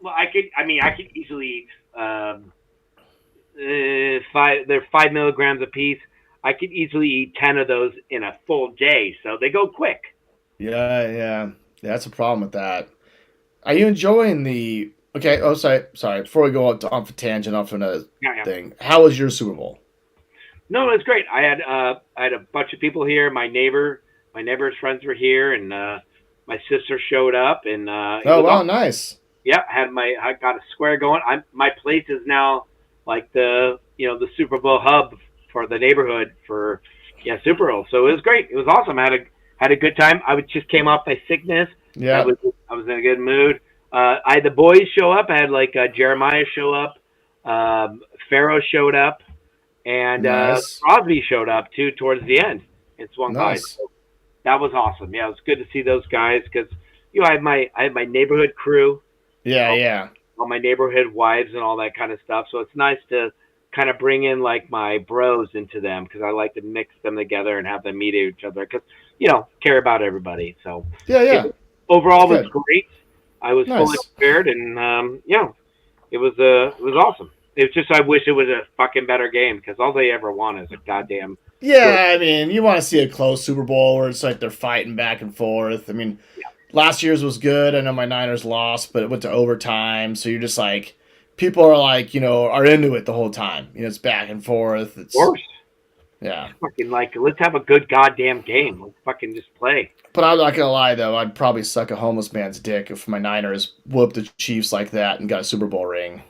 well, I could easily eat five. They're 5 milligrams a piece. I could easily eat 10 of those in a full day, so they go quick. Yeah. That's a problem with that. Are you enjoying the? Okay. Oh, sorry. Before we go off a tangent, off another Yeah. thing, how was your Super Bowl? No, it's great. I had a bunch of people here. My neighbor's friends were here, and my sister showed up, and it Oh was wow, awesome. nice. Yeah, I got a square going. My place is now like the Super Bowl hub for the neighborhood for Super Bowl. So it was great. It was awesome. I had a good time. Just came off my sickness. Yeah. I was in a good mood. I had the boys show up. I had like Jeremiah show up, Pharaoh showed up, and Nice. Crosby showed up too towards the end. It swung by. Nice. So that was awesome. Yeah, it was good to see those guys because I had my neighborhood crew, Yeah. all my neighborhood wives and all that kind of stuff. So it's nice to kind of bring in like my bros into them because I like to mix them together and have them meet each other because care about everybody. So Yeah. overall Good. was great. I was Nice. fully prepared and it was awesome. It's just I wish it was a fucking better game because all they ever want is a goddamn. Yeah, I mean, you want to see a close Super Bowl where it's like they're fighting back and forth. I mean, last year's was good. I know my Niners lost, but it went to overtime. So you're just like, people are like, are into it the whole time. It's back and forth. It's, Of course. yeah. Fucking let's have a good goddamn game. Let's fucking just play. But I'm not gonna lie though, I'd probably suck a homeless man's dick if my Niners whooped the Chiefs like that and got a Super Bowl ring.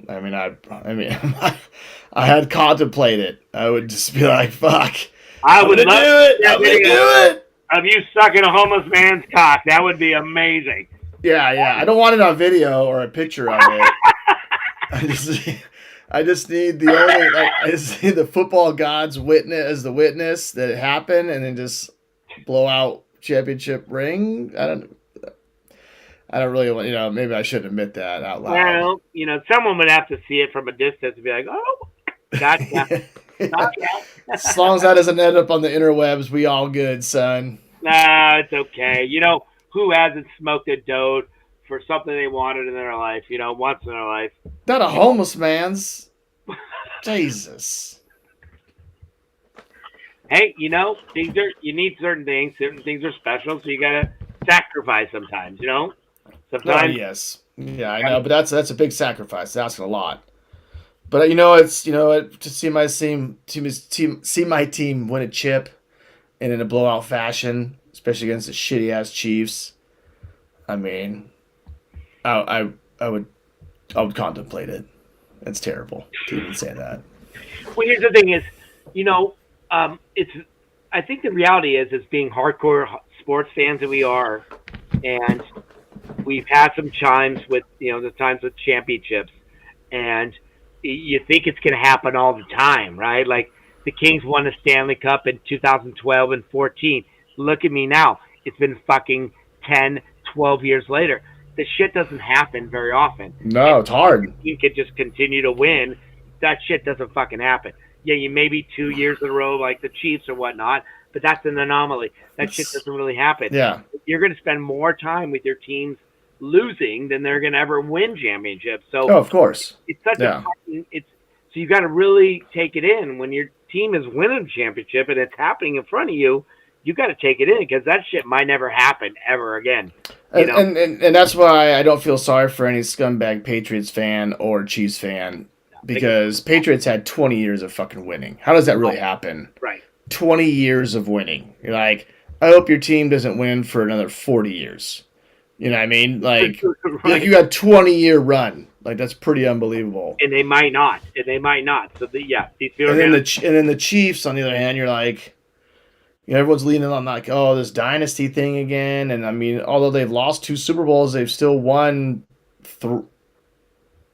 I mean, I had contemplated. I would just be like, "Fuck, I would I'm gonna love do it. I'm gonna do it." of you sucking a homeless man's cock. That would be amazing. Yeah. I don't want it on video or a picture of it. I just need I just need the football gods witness as the witness that it happened, and then just blow out championship ring. I don't really want, maybe I shouldn't admit that out loud. Well, someone would have to see it from a distance and be like, "Oh, gotcha." As long as that doesn't end up on the interwebs, we all good, son. Nah, it's okay. Who hasn't smoked a dode for something they wanted in their life? Once in their life. Not a homeless man's. Jesus. Hey, you need certain things. Certain things are special, so you gotta sacrifice sometimes. Sometimes. Oh, yes. Yeah, I know, but that's a big sacrifice. It's asking a lot. But it's to see my see my team win a chip and in a blowout fashion, especially against the shitty ass Chiefs. I mean, I would contemplate it. It's terrible to even say that. Well, here's the thing: is it's. I think the reality is being hardcore sports fans that we are, and we've had some chimes with the times with championships, and you think it's going to happen all the time, right? Like the Kings won the Stanley Cup in 2012 and 14. Look at me now. It's been fucking 10, 12 years later. This shit doesn't happen very often. No, it's hard. You could just continue to win. That shit doesn't fucking happen. Yeah, you maybe 2 years in a row like the Chiefs or whatnot, but that's an anomaly. That shit doesn't really happen. Yeah. You're going to spend more time with your teams losing than they're going to ever win championships. So of course. it's such a fucking, so you got to really take it in when your team is winning a championship and it's happening in front of you. You got to take it in because that shit might never happen ever again. And that's why I don't feel sorry for any scumbag Patriots fan or Chiefs fan because Patriots had 20 years of fucking winning. How does that really happen? Right. 20 years of winning. You're like, I hope your team doesn't win for another 40 years. You know what I mean? Like, right. like you got a 20-year run. Like, that's pretty unbelievable. And they might not. So, these people and then the Chiefs, on the other hand, you're like, everyone's leaning on like, oh, this dynasty thing again. And I mean, although they've lost 2 Super Bowls, they've still won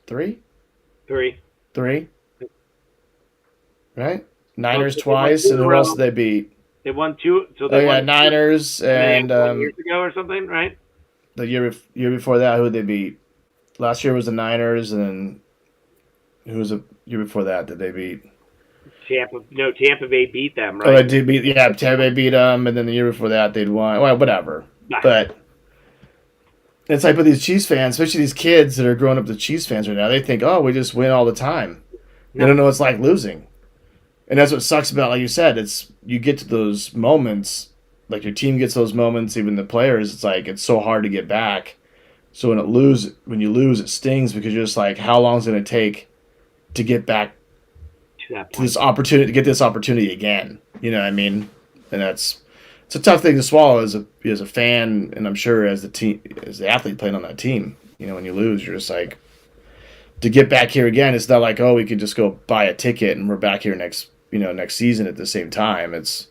three. Right? Niners twice, and who else did they beat? They won 2. So Niners and 1 years ago or something, right? The year before that, who did they beat? last year was the Niners, and then who was the year before that? Did they beat? Tampa Bay beat them, Oh, right? they did beat. Yeah, Tampa Bay beat them, and then the year before that they'd won. Well, whatever. But it's like with these Chiefs fans, especially these kids that are growing up the Chiefs fans right now, they think, oh, we just win all the time. They don't know what it's like losing. And that's what sucks about, like you said, it's you get to those moments, like your team gets those moments, even the players, it's like it's so hard to get back. So when you lose, it stings because you're just like, how long is it going to take to get back to this opportunity, to get this opportunity again? You know what I mean? And it's a tough thing to swallow as a fan, and I'm sure as the athlete playing on that team. You know, when you lose, you're just like, to get back here again, it's not like, oh, we could just go buy a ticket and we're back here next season at the same time. It's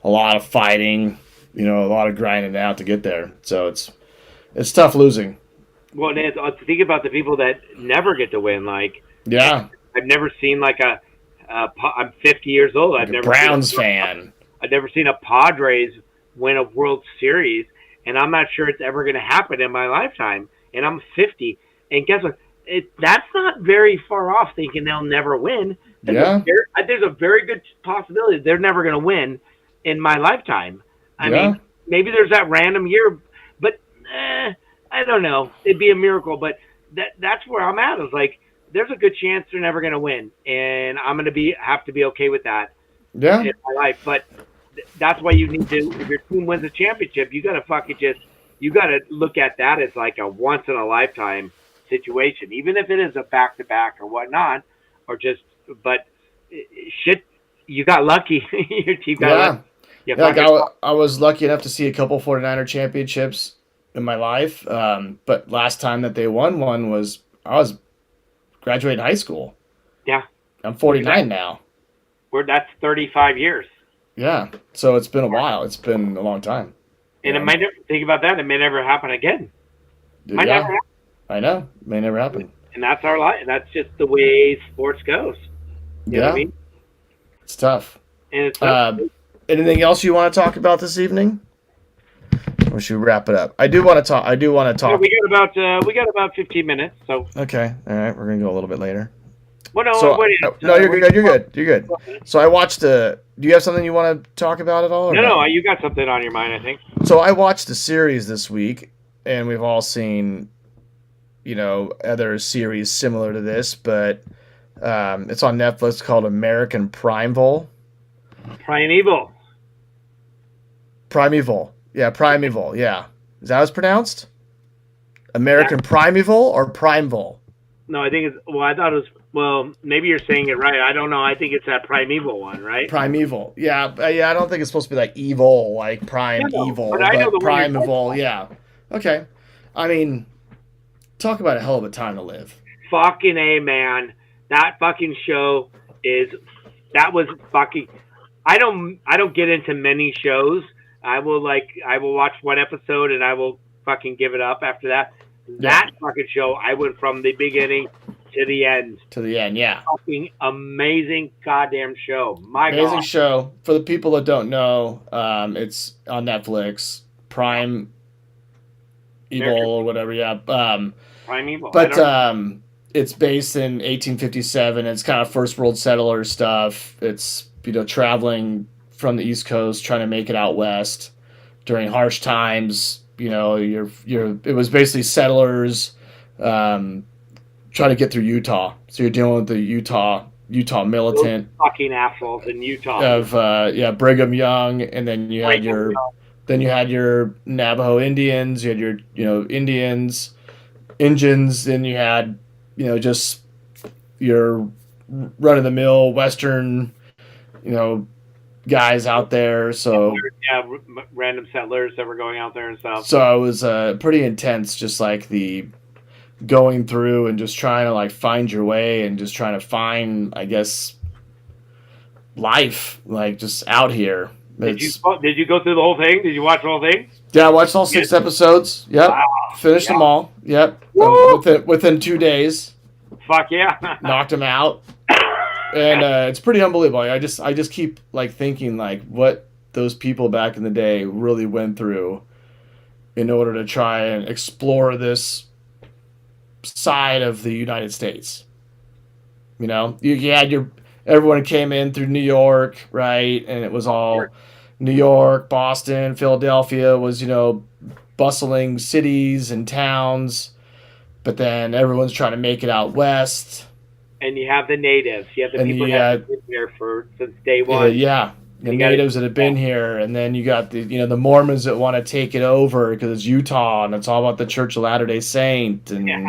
a lot of fighting, a lot of grinding out to get there. So it's tough losing. Well, think about the people that never get to win. Like, yeah, I've never seen I'm 50 years old. I've never Browns fan. I've never seen a Padres win a World Series, and I'm not sure it's ever going to happen in my lifetime. And I'm 50, and guess what? That's not very far off thinking they'll never win. There's a very good possibility they're never going to win in my lifetime. I mean, maybe there's that random year, but I don't know. It'd be a miracle, but that's where I'm at. Is like, there's a good chance they're never going to win, and I'm going to have to be okay with that in my life. But that's why you need to, if your team wins a championship, you got to look at that as like a once in a lifetime situation, even if it is a back-to-back or whatnot, but you got lucky. Your team got lucky. I was lucky enough to see a couple 49er championships in my life, but last time that they won one was I was graduating high school. Yeah. I'm 49 now. That's 35 years. Yeah, so it's been a while. It's been a long time. And it might never, think about that, it may never happen again. Never happen. I know. It may never happen. And that's our life. That's just the way sports goes. You know what I mean? It's tough. And it's tough. Anything else you want to talk about this evening? Or should we wrap it up? I do want to talk. Yeah, we got about 15 minutes. So okay, all right, we're gonna go a little bit later. Well, no, so, no, you're good. You're good. So I watched do you have something you want to talk about at all? No, you got something on your mind, I think. So I watched a series this week, and we've all seen, other series similar to this, but it's on Netflix called American Primeval. Primeval. Yeah, Primeval. Yeah. Is that how it's pronounced? American Primeval or Primeval? No, I think I thought it was, maybe you're saying it right. I don't know. I think it's that Primeval one, right? Primeval. Yeah, I don't think it's supposed to be like evil, like evil, but Primeval, yeah. Okay. I mean, talk about a hell of a time to live. Fucking A, man. That fucking show was fucking, I don't get into many shows. I will watch one episode and I will fucking give it up after that. That fucking show, I went from the beginning to the end. Yeah. Fucking amazing goddamn show. Amazing show. For the people that don't know, it's on Netflix. Prime Evil or whatever, yeah. Primeval. But it's based in 1857. It's kind of first world settler stuff. It's, traveling from the East Coast, trying to make it out west during harsh times. It was basically settlers trying to get through Utah. So you're dealing with the Utah militant. Those fucking assholes in Utah. Of Brigham Young, and then you had your Navajo Indians, you had your Indians, then you had just your run of the mill Western guys out there. So random settlers that were going out there and stuff. So it was pretty intense, just like the going through and just trying to find your way and just trying to find, I guess, life just out here. Did you go through the whole thing? Did you watch the whole thing? Yeah, I watched all 6 episodes. Yep, finished them all. Yep, within 2 days. Fuck yeah, knocked them out. And it's pretty unbelievable. I just keep thinking what those people back in the day really went through in order to try and explore this side of the United States. You know, you had everyone came in through New York, right? And it was all New York, Boston, Philadelphia was, bustling cities and towns. But then everyone's trying to make it out west. And you have the natives. You have the people that have been here since day one. Yeah. The natives that have been here. And then you got the Mormons that want to take it over because it's Utah and it's all about the Church of Latter-day Saint. And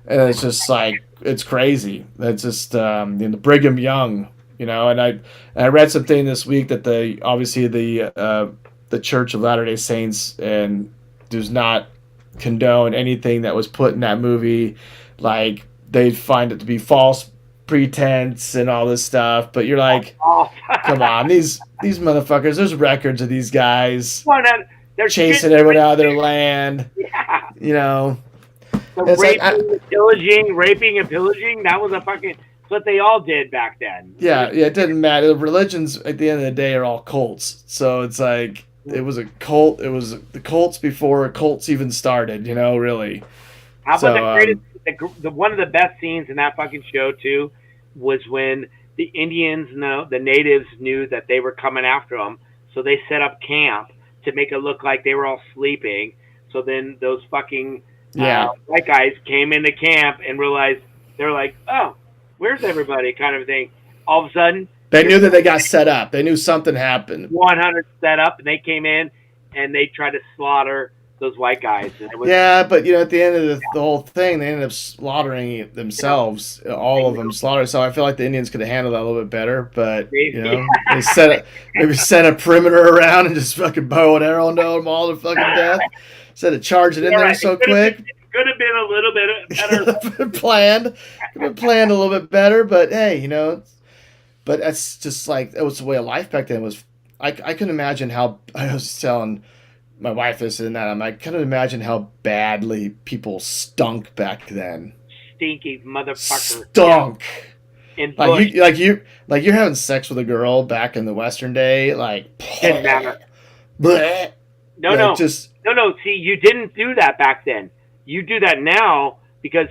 it's just like, it's crazy. It's just the Brigham Young, and I read something this week that the Church of Latter-day Saints and does not condone anything that was put in that movie. Like, they find it to be false pretense and all this stuff, but you're like, come on, these motherfuckers, there's records of these guys chasing everyone out of their land. Raping and pillaging, that was that's what they all did back then. Yeah, it didn't matter. The religions at the end of the day are all cults, so it's like it was a cult. It was the cults before cults even started. Really. How about the greatest? One of the best scenes in that fucking show too was when the Indians, the natives knew that they were coming after them, so they set up camp to make it look like they were all sleeping. So then those fucking white guys came into camp and realized they were like, "Oh, where's everybody?" kind of thing. All of a sudden, they knew that they got set up. They knew something happened. 100 set up, and they came in and they tried to slaughter those white guys. And it was, but at the end of the whole thing, they ended up slaughtering themselves. All of them slaughtered. So I feel like the Indians could have handled that a little bit better. But they set a perimeter around and just fucking bow and arrow into them all to fucking death. Instead of charging in there so quick. It could have been a little bit better. Could have been planned a little bit better. But hey, but that's just like that was the way of life back then. I couldn't imagine how I was telling my wife this and that. I couldn't imagine how badly people stunk back then. Stinky motherfucker. Stunk. Yeah. You're having sex with a girl back in the Western day, like. Didn't matter. Bleh. No. See, you didn't do that back then. You do that now because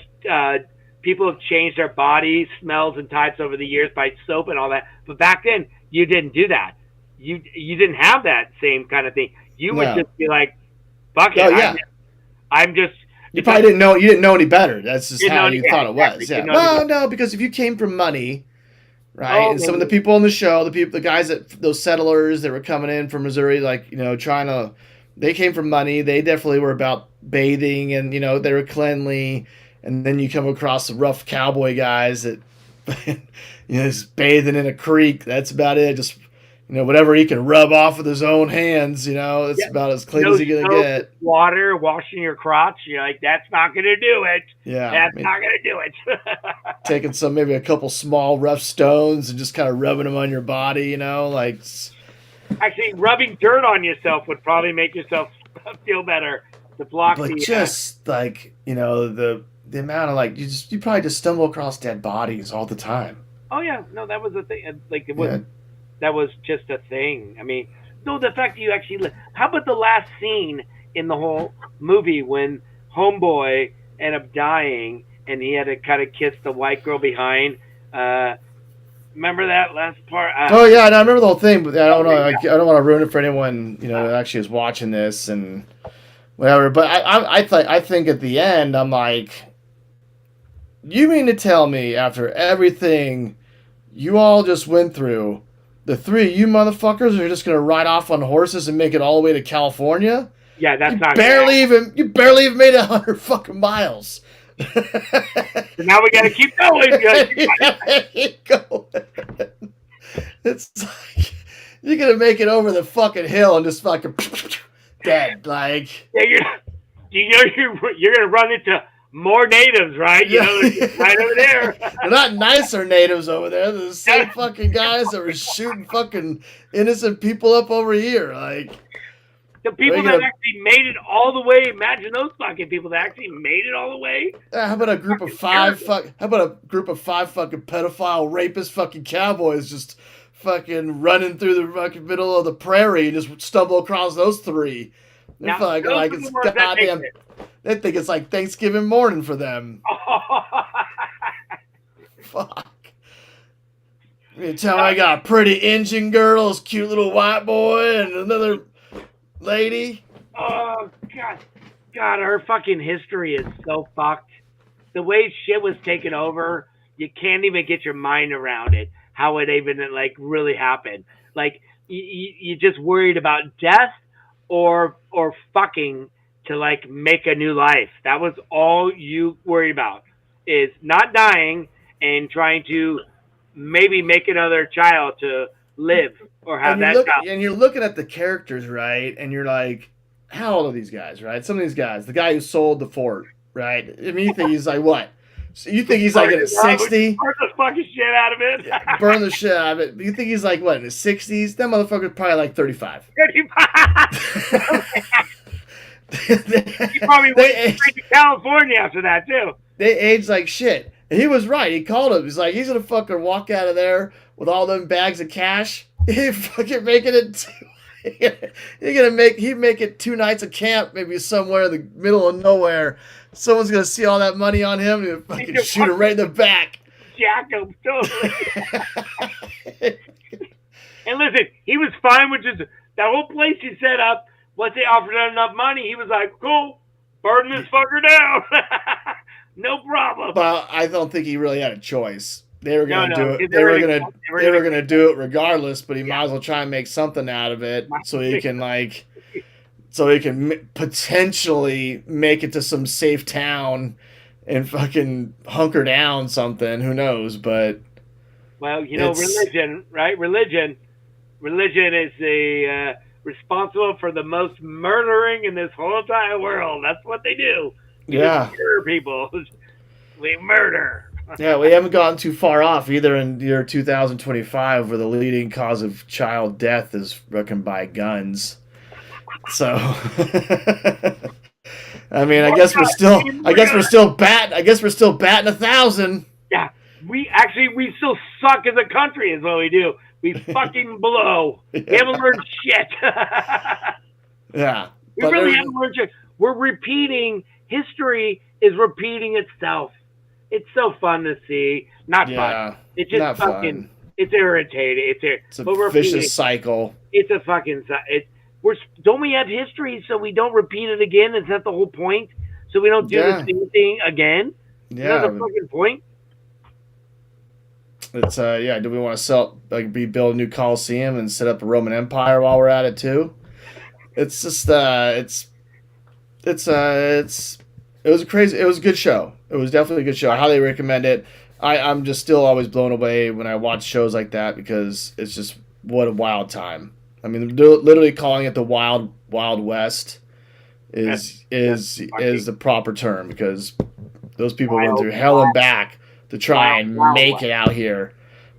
people have changed their body smells and types over the years by soap and all that. But back then, you didn't do that. You didn't have that same kind of thing. You would just be like, "Fuck it." Oh, yeah. I'm just. You probably didn't know. You didn't know any better. That's just how you thought it was. Yeah. Well, no, because if you came from money, right, and some of the people on the show, the guys those settlers that were coming in from Missouri, they came from money. They definitely were about bathing and they were cleanly. And then you come across the rough cowboy guys that just bathing in a creek. That's about it. Just whatever he can rub off with his own hands, it's about as clean as you're gonna get. Water, washing your crotch, you're like, that's not gonna do it. Yeah. That's not gonna do it. Taking maybe a couple small rough stones and just kind of rubbing them on your body, Actually, rubbing dirt on yourself would probably make yourself feel better to block the amount of you probably just stumble across dead bodies all the time. Oh yeah, no, that was a thing. That was just a thing. I mean, no, the fact that you actually. How about the last scene in the whole movie when Homeboy ended up dying and he had to kind of kiss the white girl behind? Remember that last part? Oh yeah, and I remember the whole thing, but I don't know. I don't want to ruin it for anyone that actually is watching this and whatever. But I think at the end I'm like, you mean to tell me after everything you all just went through, the three of you motherfuckers are just gonna ride off on horses and make it all the way to California? Yeah, that's you barely even made 100 fucking miles. So now we gotta keep going. It's like you're gonna make it over the fucking hill and just fucking dead. Like you're gonna run into more natives, right? Right over there. They're not nicer natives over there. They're the same fucking guys that were shooting fucking innocent people up over here. Like the people that actually made it all the way. Imagine those fucking people that actually made it all the way. How about a group of five fucking pedophile rapist fucking cowboys just fucking running through the fucking middle of the prairie and just stumble across those three? They're like it's goddamn. They think it's like Thanksgiving morning for them. Fuck. You tell me I got a pretty Indian girl, this cute little white boy, and another lady. Oh, God, her fucking history is so fucked. The way shit was taken over, you can't even get your mind around it. How it even, like, really happened. Like, you just worried about death or fucking to, like, make a new life. That was all you worried about, is not dying and trying to maybe make another child to live or have that child. And you're looking at the characters, right? And you're like, how old are these guys, right? Some of these guys, the guy who sold the fort, right? I mean, you think he's like what? So you think he's like in his 60s? Burn the fucking shit out of it. Yeah, burn the shit out of it. You think he's like what, in his 60s? That motherfucker's probably like 35. 35. He probably went straight to California after that too. They aged like shit. And he was right. He called him. He's like, he's gonna fucking walk out of there with all them bags of cash. He fucking making it. He'd make it 2 nights of camp, maybe somewhere in the middle of nowhere. Someone's gonna see all that money on him and he'll fucking shoot him right in the back. Jack him totally. And listen, he was fine with just that whole place he set up. Once they offered him enough money, he was like, "Cool, burn this fucker down, no problem." Well, I don't think he really had a choice. They were gonna do it. They were gonna do it regardless. But he might as well try and make something out of it, so he can potentially make it to some safe town and fucking hunker down something. Who knows? But well, religion, right? Religion is the responsible for the most murdering in this whole entire world. That's what they do. We murder people. We murder. Yeah, we haven't gotten too far off either in year 2025, where the leading cause of child death is reckoned by guns. So, I mean, I guess we're still batting 1,000. Yeah, we still suck as a country, is what we do. We fucking blow. We haven't learned shit. Yeah, we really haven't learned shit. We're repeating. History is repeating itself. It's so fun to see. Not fun. It's just fucking fun. It's irritating. It's a vicious cycle. It's a fucking. Don't we have history so we don't repeat it again? Is that the whole point? So we don't do the same thing again? Yeah. That's the fucking point. It's do we want to build a new Coliseum and set up a Roman Empire while we're at it too? It's just it was a good show. It was definitely a good show. I highly recommend it. I'm just still always blown away when I watch shows like that, because it's just what a wild time. I mean, literally calling it the Wild West is the proper term, because those people went through hell and back to try and make it out here.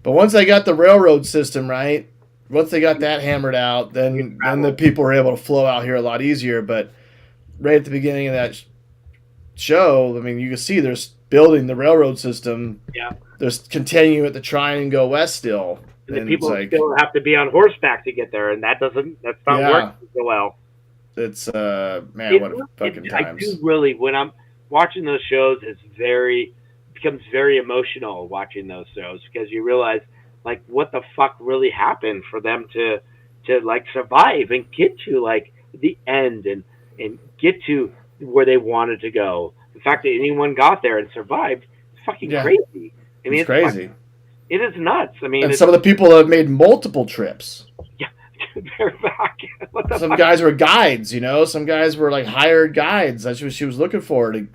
But once they got the railroad system right, once they got that hammered out, then the people were able to flow out here a lot easier. But right at the beginning of that show, I mean, you can see they're building the railroad system. Yeah. They're continuing to try and go west still. And the people still have to be on horseback to get there, and that's not working so well. It's what a fucking times. I do really, when I'm watching those shows, becomes very emotional watching those shows, because you realize, like, what the fuck really happened for them to like survive and get to like the end and get to where they wanted to go. The fact that anyone got there and survived is fucking crazy. I mean, it's crazy. It is nuts. I mean, and some of the people have made multiple trips. Yeah, they're back. Some guys were guides, Some guys were like hired guides. That's what she was looking for, to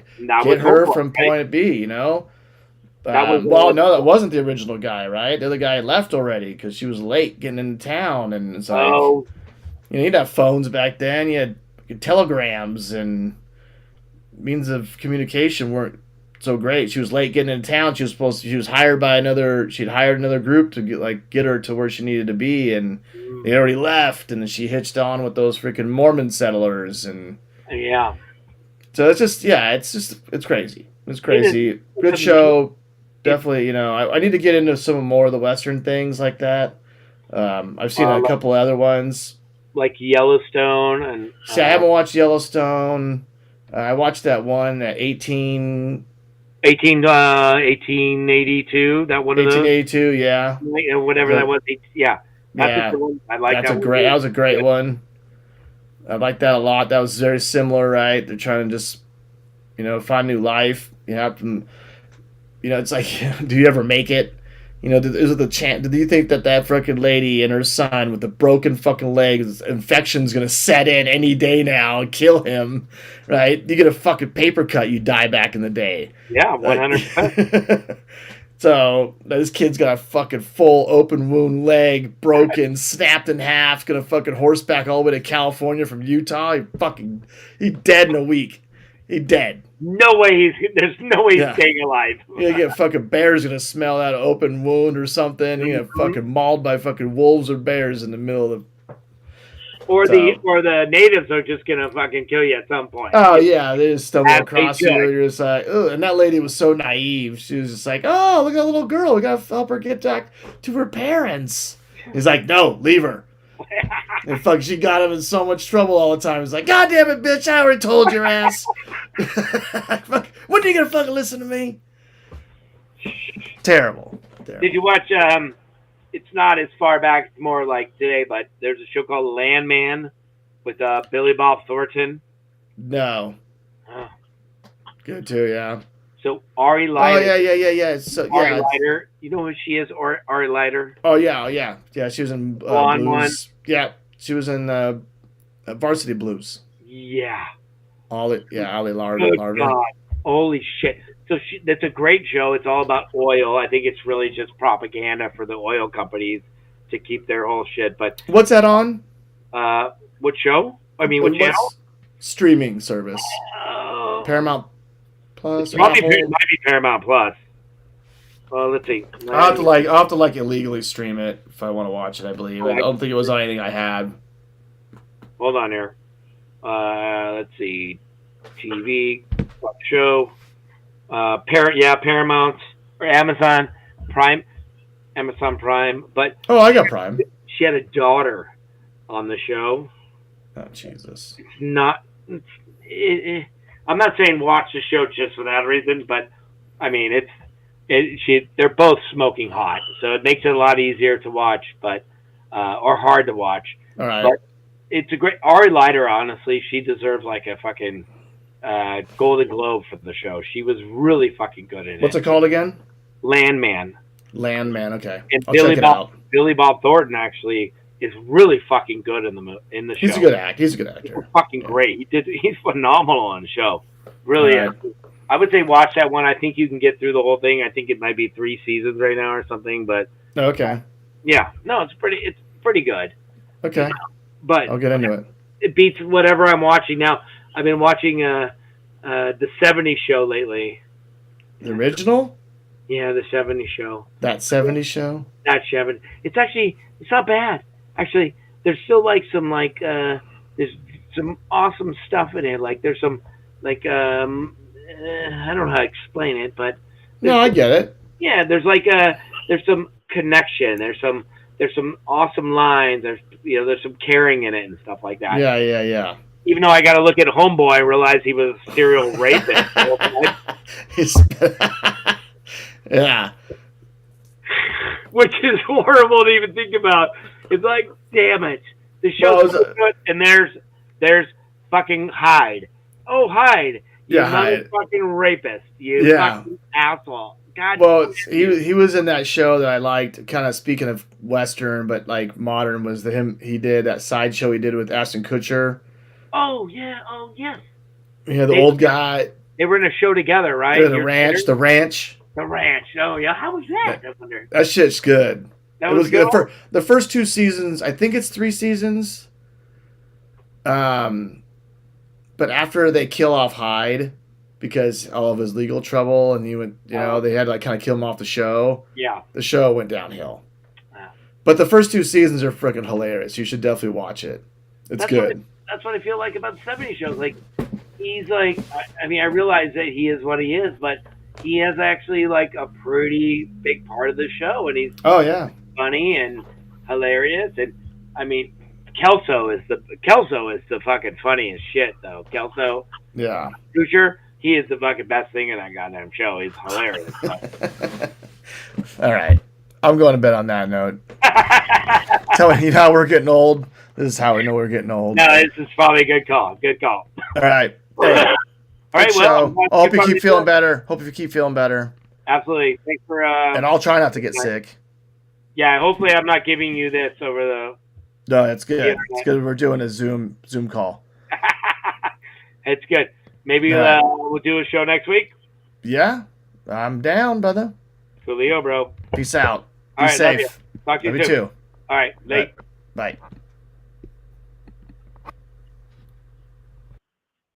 get her from point to B, No, that wasn't the original guy, right? The other guy left already because she was late getting into town, and it's like, you didn't have phones back then. You had telegrams, and means of communication weren't so great. She was late getting into town. She was hired by she'd hired another group to get her to where she needed to be, and they already left, and then she hitched on with those freaking Mormon settlers, and so it's crazy. It's crazy. Good show. Definitely, I need to get into some more of the Western things like that. I've seen a couple other ones. Like Yellowstone. And see, I haven't watched Yellowstone. I watched that one at 1882. That one of those. 1882. Yeah, Whatever that was. Yeah, that's a yeah. good one. I like That's that a one. great. That was a great one. I like that a lot. That was very similar, right? They're trying to just, find new life. You have to, it's like, do you ever make it? Is it the chance? Do you think that freaking lady and her son with the broken fucking legs, infection's gonna set in any day now and kill him, right? You get a fucking paper cut, you die back in the day. Yeah, 100%. So this kid's got a fucking full open wound leg, broken, snapped in half, gonna fucking horseback all the way to California from Utah. He dead in a week. He dead. There's no way he's staying alive. You get fucking bears gonna smell that open wound or something. You get fucking mauled by fucking wolves or bears in the middle of the. Or the natives are just gonna fucking kill you at some point. Oh yeah, they just stumble across you. You're just like, ugh. And that lady was so naive. She was just like, oh, look at that little girl. We gotta help her get back to her parents. He's like, no, leave her. And fuck, she got him in so much trouble all the time. He's like, God damn it, bitch! I already told your ass. When are you gonna fucking listen to me? Terrible. Did you watch? It's not as far back. It's more like today, but there's a show called Landman with Billy Bob Thornton. No. Good too, yeah. So Ari Leiter. Oh yeah. So Ari Leiter. You know who she is? Ari Leiter. Oh yeah. She was in Blues. One. Yeah, she was in Varsity Blues. Yeah. Ali Larder. God. Holy shit. So that's a great show. It's all about oil. I think it's really just propaganda for the oil companies to keep their whole shit. But what's that on? What show? I mean, what channel? Streaming service. Paramount Plus. It might be Paramount Plus. Let's see. I'll have to illegally stream it if I want to watch it. I believe. I don't think it was on anything I had. Hold on here. Let's see. TV show. Paramount or Amazon Prime. But I got Prime. She had a daughter on the show. Oh Jesus! It's not. I'm not saying watch the show just for that reason, but I mean they're both smoking hot, so it makes it a lot easier to watch, but or hard to watch. All right. But it's a great Ari Leiter. Honestly, she deserves like a fucking Golden Globe for the show. She was really fucking good in it. What's it called again? Landman. Okay. And Billy Bob Thornton actually is really fucking good in the show. He's a good actor. He's fucking great. He's phenomenal on the show. Really is. I would say watch that one. I think you can get through the whole thing. I think it might be 3 seasons right now or something, but okay. Yeah. No, it's pretty good. Okay. But I'll get into it. It beats whatever I'm watching now. I've been watching the 70s show lately. The original? Yeah, the 70s show. That 70s show? That 70s. It's not bad. Actually, there's still there's some awesome stuff in it. Like there's some I don't know how to explain it, but no, I get it. Yeah, there's some connection. There's some awesome lines. There's some caring in it and stuff like that. Yeah. Even though I got to look at Homeboy, I realize he was a serial rapist. Yeah. Which is horrible to even think about. It's like, damn it. The show's so good, and there's fucking Hyde. Oh, Hyde. You fucking rapist. You fucking asshole. God. Well, he was in that show that I liked, kind of speaking of Western, but like modern, was he did that side show he did with Ashton Kutcher. Oh, yeah. Oh, yes. Yeah, old guy. They were in a show together, right? The ranch. The ranch. Oh, yeah. How was that? I wonder. That shit's good. That was good. For the first 2 seasons, I think it's 3 seasons. But after they kill off Hyde, because all of his legal trouble, and he went, they had to kind of kill him off the show. Yeah. The show went downhill. But the first 2 seasons are freaking hilarious. You should definitely watch it. It's good. That's what I feel like about the 70s shows. Like, he's like, I realize that he is what he is, but he is actually like a pretty big part of the show, and he's funny and hilarious. And I mean, Kelso is the fucking funniest shit, though. Kelso. Yeah. Future, he is the fucking best thing in that goddamn show. He's hilarious. All right. I'm going to bed on that note. Telling you how we're getting old. This is how we know we're getting old. No, this is probably a good call. Good call. All right. Hey, All right. Well, I hope you keep feeling better. Hope you keep feeling better. Absolutely. Thanks for. And I'll try not to get sick. Yeah. Hopefully, I'm not giving you this over the. No, that's good. It's good. We're doing a Zoom call. It's good. Maybe we'll do a show next week. Yeah, I'm down, brother. Coolio, bro. Peace out. Be safe. Talk to you Love soon. too. All right. Late. Bye.